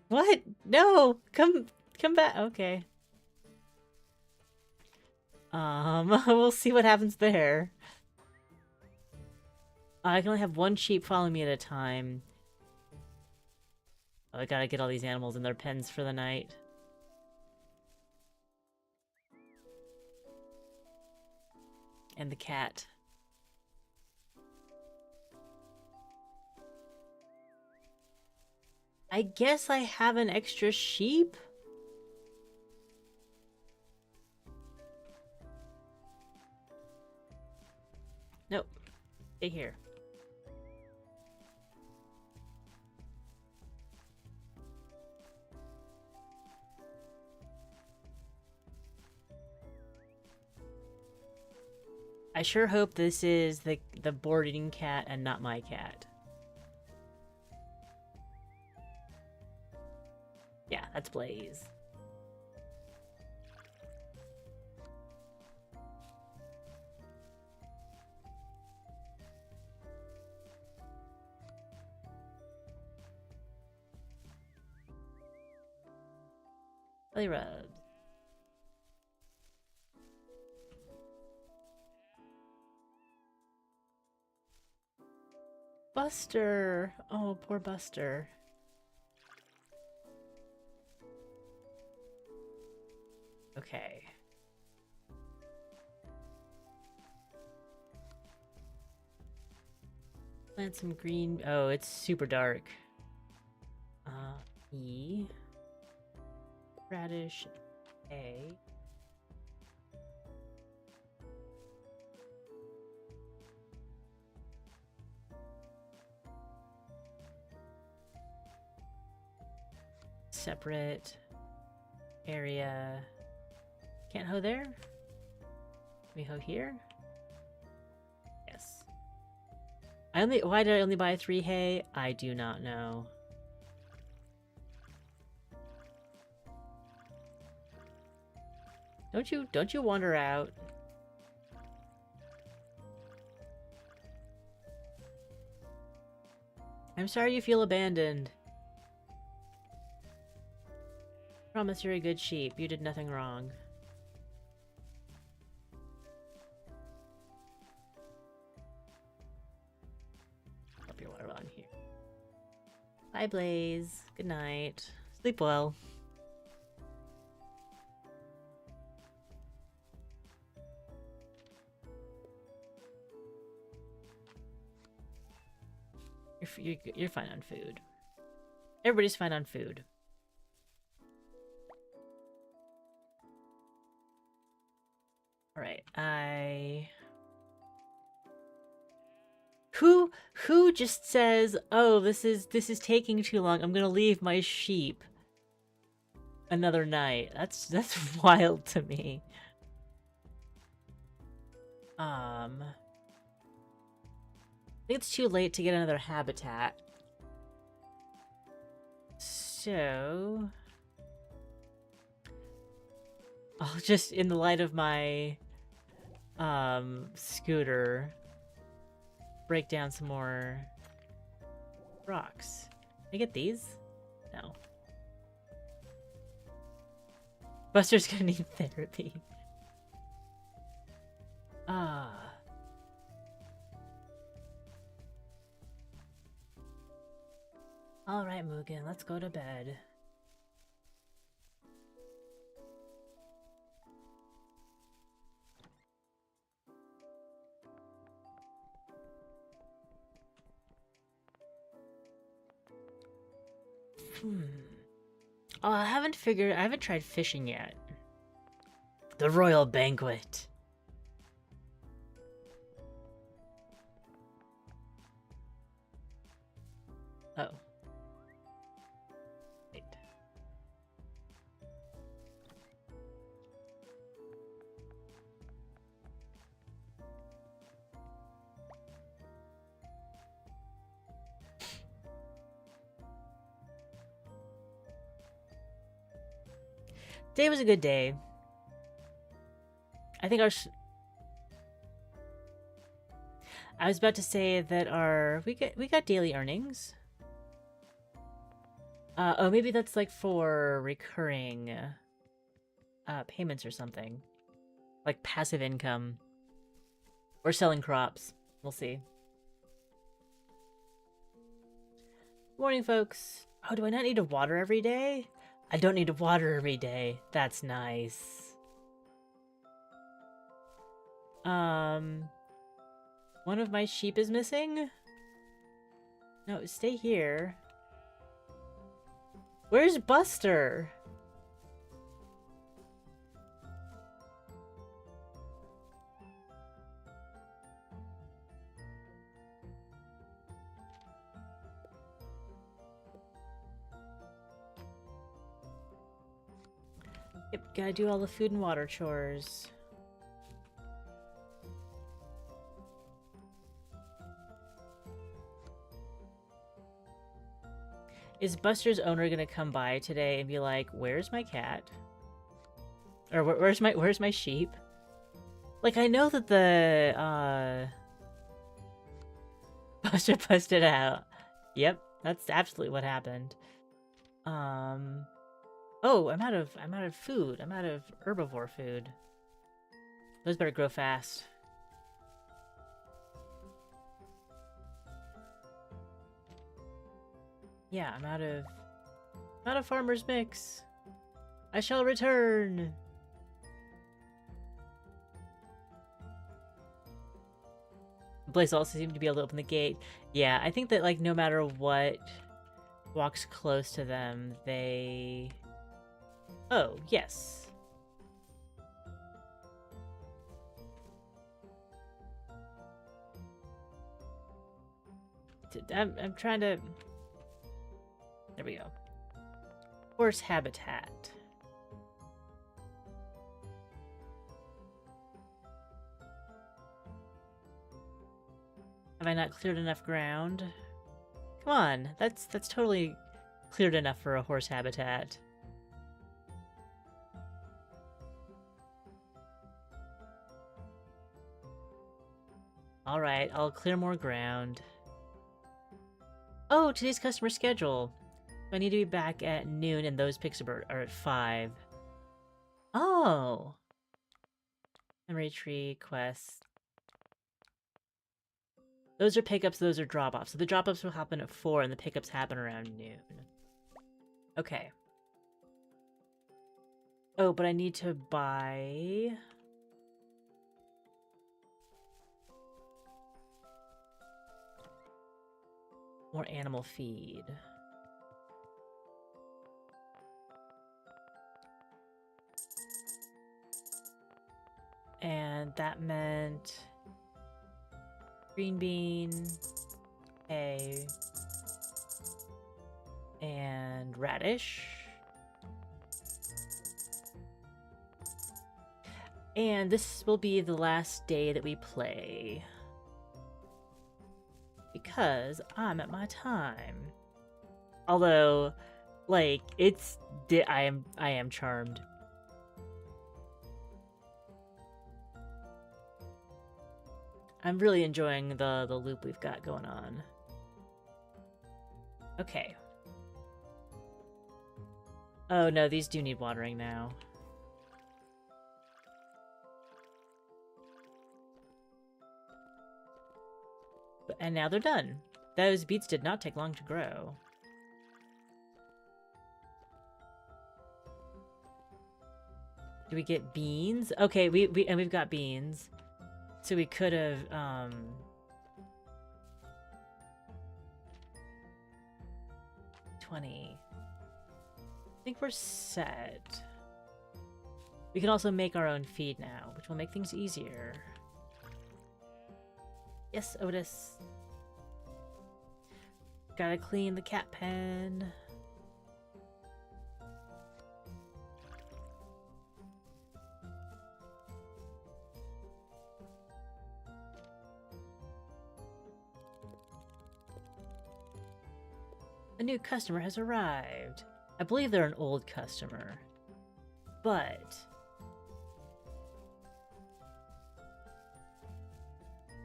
What? No! Come back. Okay. We'll see what happens there. I can only have one sheep following me at a time. Oh, I gotta get all these animals in their pens for the night. And the cat. I guess I have an extra sheep? Nope. Stay here. I sure hope this is the board-eating cat and not my cat. Yeah, that's Blaze. Belly rubs. Buster! Oh, poor Buster. Okay. Plant some green... Oh, it's super dark. E. Radish. A. Separate area. Can't hoe there? Can we hoe here? Yes. Why did I only buy 3 hay? I do not know. Don't you wander out? I'm sorry you feel abandoned. Promise you're a good sheep. You did nothing wrong. Up your water on here. Bye, Blaze. Good night. Sleep well. You're fine on food. Everybody's fine on food. Alright, Who just says, "Oh, this is taking too long. I'm gonna leave my sheep another night." That's wild to me. I think it's too late to get another habitat. So I'll just, in the light of my scooter, break down some more rocks. Can I get these? No. Buster's gonna need therapy. Alright, Mugen, let's go to bed. Oh, I haven't tried fishing yet. The Royal Banquet. Oh. Wait. Today was a good day. I think I was about to say that we got daily earnings. Oh, maybe that's like for recurring payments or something. Like passive income. Or selling crops. We'll see. Morning, folks. Oh, do I not need to water every day? I don't need to water every day. That's nice. One of my sheep is missing? No, stay here. Where's Buster? Yep, gotta do all the food and water chores. Is Buster's owner gonna come by today and be like, "Where's my cat?" Or where's my sheep? Like, I know that the Buster busted out. Yep, that's absolutely what happened. Oh, I'm out of food. I'm out of herbivore food. Those better grow fast. Yeah, I'm out of farmer's mix. I shall return. The place also seemed to be able to open the gate. Yeah, I think that like no matter what walks close to them, they... Oh, yes. I'm trying to... There we go. Horse habitat. Have I not cleared enough ground? Come on, that's totally cleared enough for a horse habitat. Alright, I'll clear more ground. Oh, today's customer schedule. I need to be back at noon and those picks are at 5. Oh! Memory tree, quests. Those are pickups, those are drop-offs. So the drop-offs will happen at 4 and the pickups happen around noon. Okay. Oh, but I need to buy... more animal feed. And that meant green bean, hay, and radish. And this will be the last day that we play. Because I'm at my time. Although, like, I am charmed. I'm really enjoying the loop we've got going on. Okay. Oh no, these do need watering now. And now they're done. Those beets did not take long to grow. Do we get beans? Okay, we've got beans. So we could have, 20. I think we're set. We can also make our own feed now, which will make things easier. Yes, Otis. Gotta clean the cat pen. A new customer has arrived. I believe they're an old customer. But...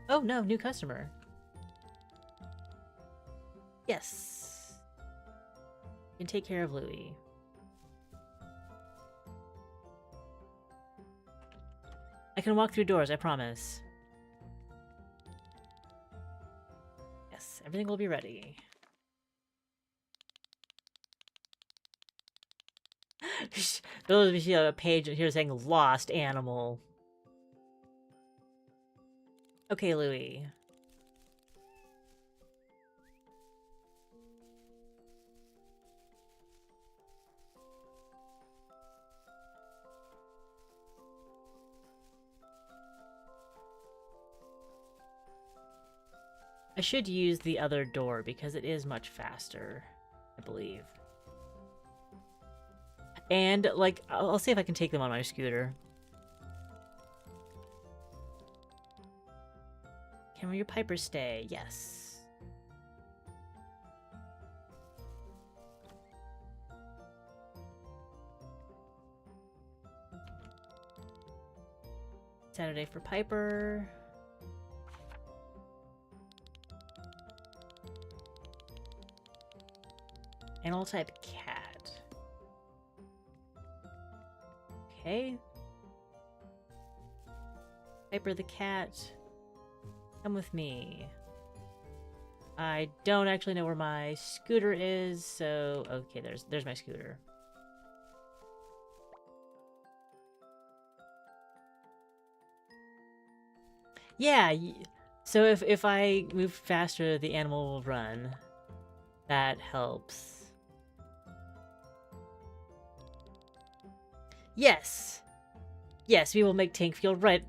oh no, new customer. Yes. You can take care of Louie. I can walk through doors, I promise. Yes, everything will be ready. Those of you see a page here saying lost animal. Okay, Louie. I should use the other door because it is much faster, I believe. And, like, I'll see if I can take them on my scooter. Can your Piper stay? Yes. Saturday for Piper. Animal type cat. Okay. Piper the cat. Come with me. I don't actually know where my scooter is, so okay, there's my scooter. Yeah, so if I move faster, the animal will run. That helps. Yes! Yes, we will make Tank feel right.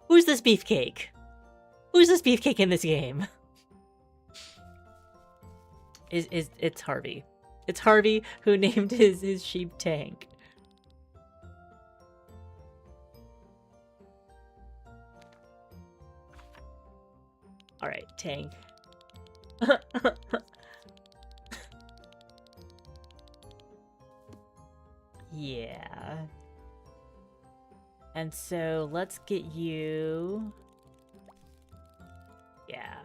Who's this beefcake? Who's this beefcake in this game? It's Harvey. It's Harvey who named his sheep Tank. Alright, Tank. Yeah. And so let's get you... yeah.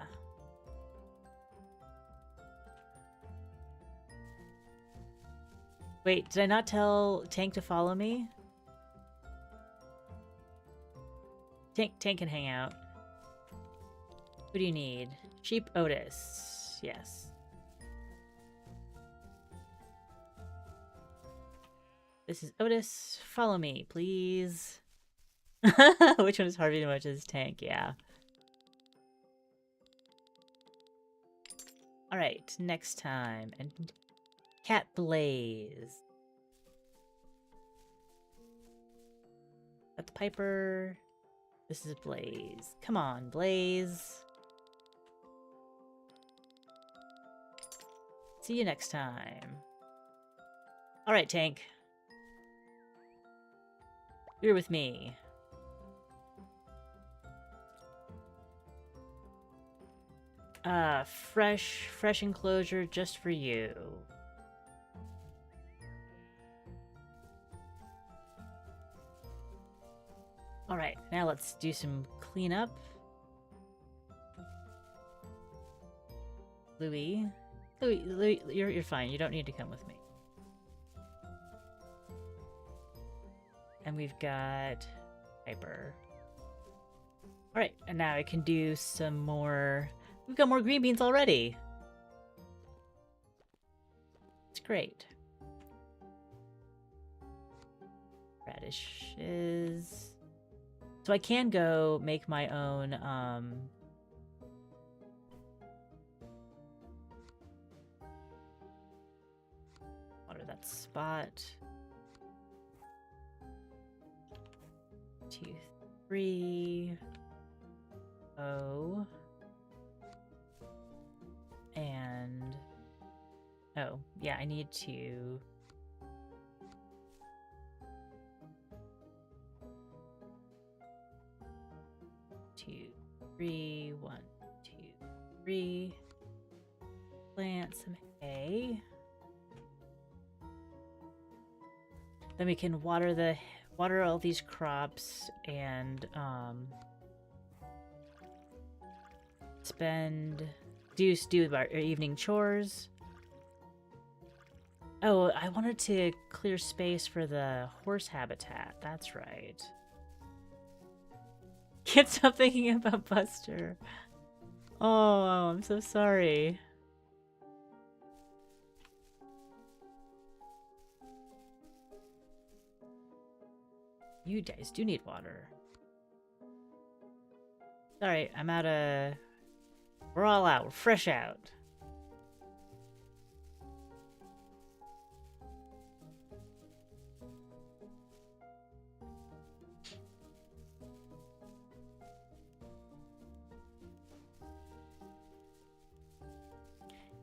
Wait, did I not tell Tank to follow me? Tank can hang out. Who do you need? Sheep Otis. Yes. This is Otis. Follow me, please. Which one is Harvey and which is Tank? Yeah. Alright, next time. And Cat Blaze. That's Piper. This is Blaze. Come on, Blaze. See you next time. Alright, Tank. You're with me. Fresh enclosure just for you. Alright, now let's do some cleanup. Louie, you're fine. You don't need to come with me. And we've got Piper. Alright, and now I can do some more... we've got more green beans already. It's great. Radishes. So I can go make my own, water that spot. 2, 3. Oh. yeah, I need to... 2, 3, 1, 2, 3. Plant some hay. Then we can water all these crops and do our evening chores. Oh, I wanted to clear space for the horse habitat. That's right. Can't stop thinking about Buster. Oh, I'm so sorry. You guys do need water. Sorry, I'm out of... We're all out. We're fresh out.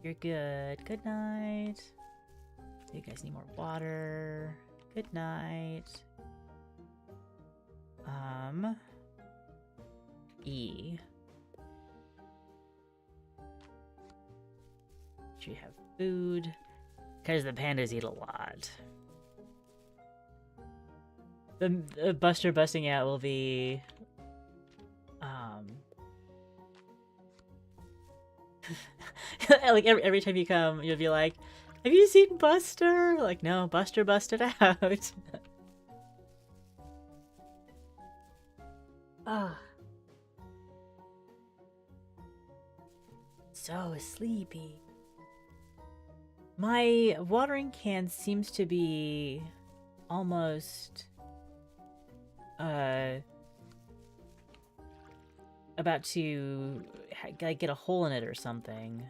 You're good. Good night. You guys need more water. Good night. E. Should you have food? Because the pandas eat a lot. The Buster busting out will be... like every time you come, you'll be like, have you seen Buster? Like, no, Buster busted out. Ah. So sleepy. My watering can seems to be almost about to like get a hole in it or something.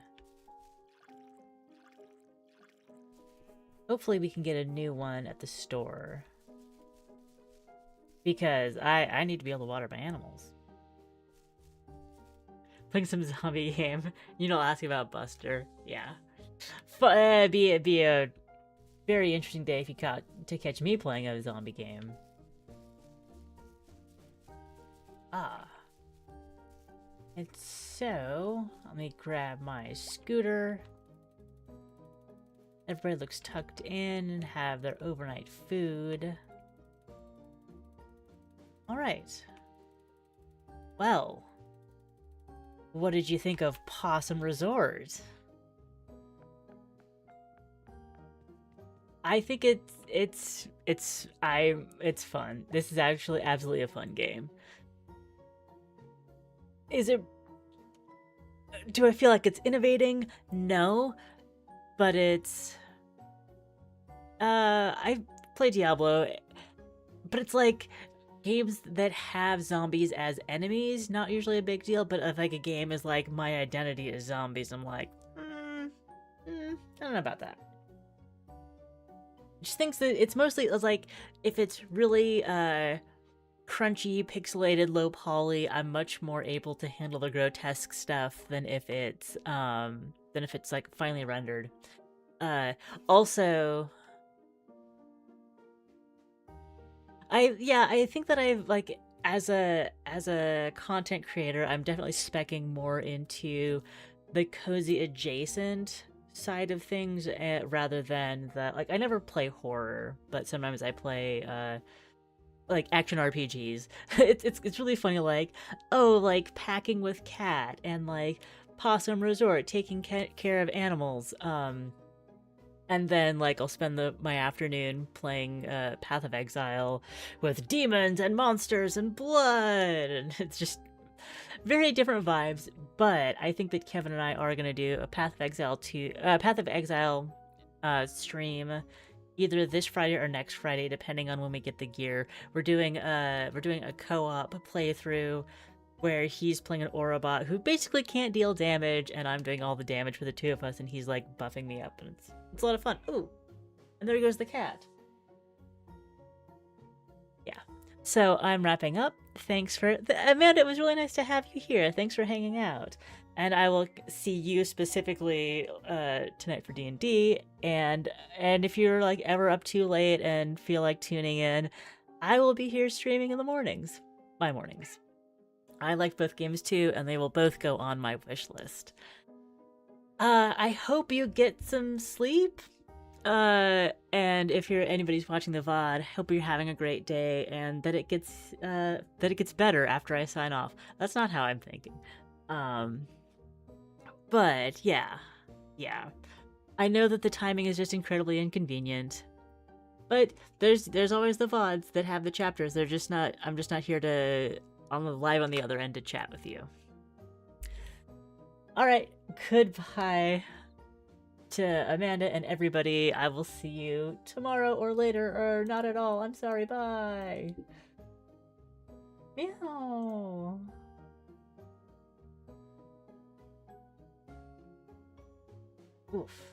Hopefully we can get a new one at the store. Because I need to be able to water my animals. Playing some zombie game. You know, asking about Buster. Yeah. Be a very interesting day if you got to catch me playing a zombie game. Ah. And so, let me grab my scooter. Everybody looks tucked in and have their overnight food. Alright. Well, what did you think of Pawsome Resort? I think it's fun. This is actually absolutely a fun game. Is it... Do I feel like it's innovating? No. But it's... I play Diablo, but it's like... Games that have zombies as enemies, not usually a big deal, but if like a game is like, my identity is zombies, I'm like, I don't know about that. Just thinks that it's mostly like, if it's really crunchy, pixelated, low poly, I'm much more able to handle the grotesque stuff than if it's like finely rendered. Also, I think that I've like as a content creator, I'm definitely speccing more into the cozy adjacent side of things rather than the like I never play horror, but sometimes I play like action RPGs. It's really funny, like, oh, like Packing with Cat and like Pawsome Resort, taking care of animals. And then, like, I'll spend my afternoon playing Path of Exile with demons and monsters and blood, and it's just very different vibes. But I think that Kevin and I are gonna do a Path of Exile stream either this Friday or next Friday, depending on when we get the gear. We're doing a co-op playthrough where he's playing an Orobot who basically can't deal damage, and I'm doing all the damage for the two of us, and he's like buffing me up, and it's a lot of fun. Ooh, and there goes the cat. Yeah, so I'm wrapping up. Thanks for Amanda. It was really nice to have you here. Thanks for hanging out. and I will see you specifically tonight for D&D. And if you're like ever up too late and feel like tuning in, I will be here streaming in the mornings. My mornings. I like both games too, and they will both go on my wish list. I hope you get some sleep. And if you're anybody's watching the VOD, hope you're having a great day and that it gets better after I sign off. That's not how I'm thinking. But yeah. I know that the timing is just incredibly inconvenient. But there's always the VODs that have the chapters. I'm just not here to live on the other end to chat with you. Alright, goodbye to Amanda and everybody. I will see you tomorrow or later, or not at all. I'm sorry, bye. Meow. Oof.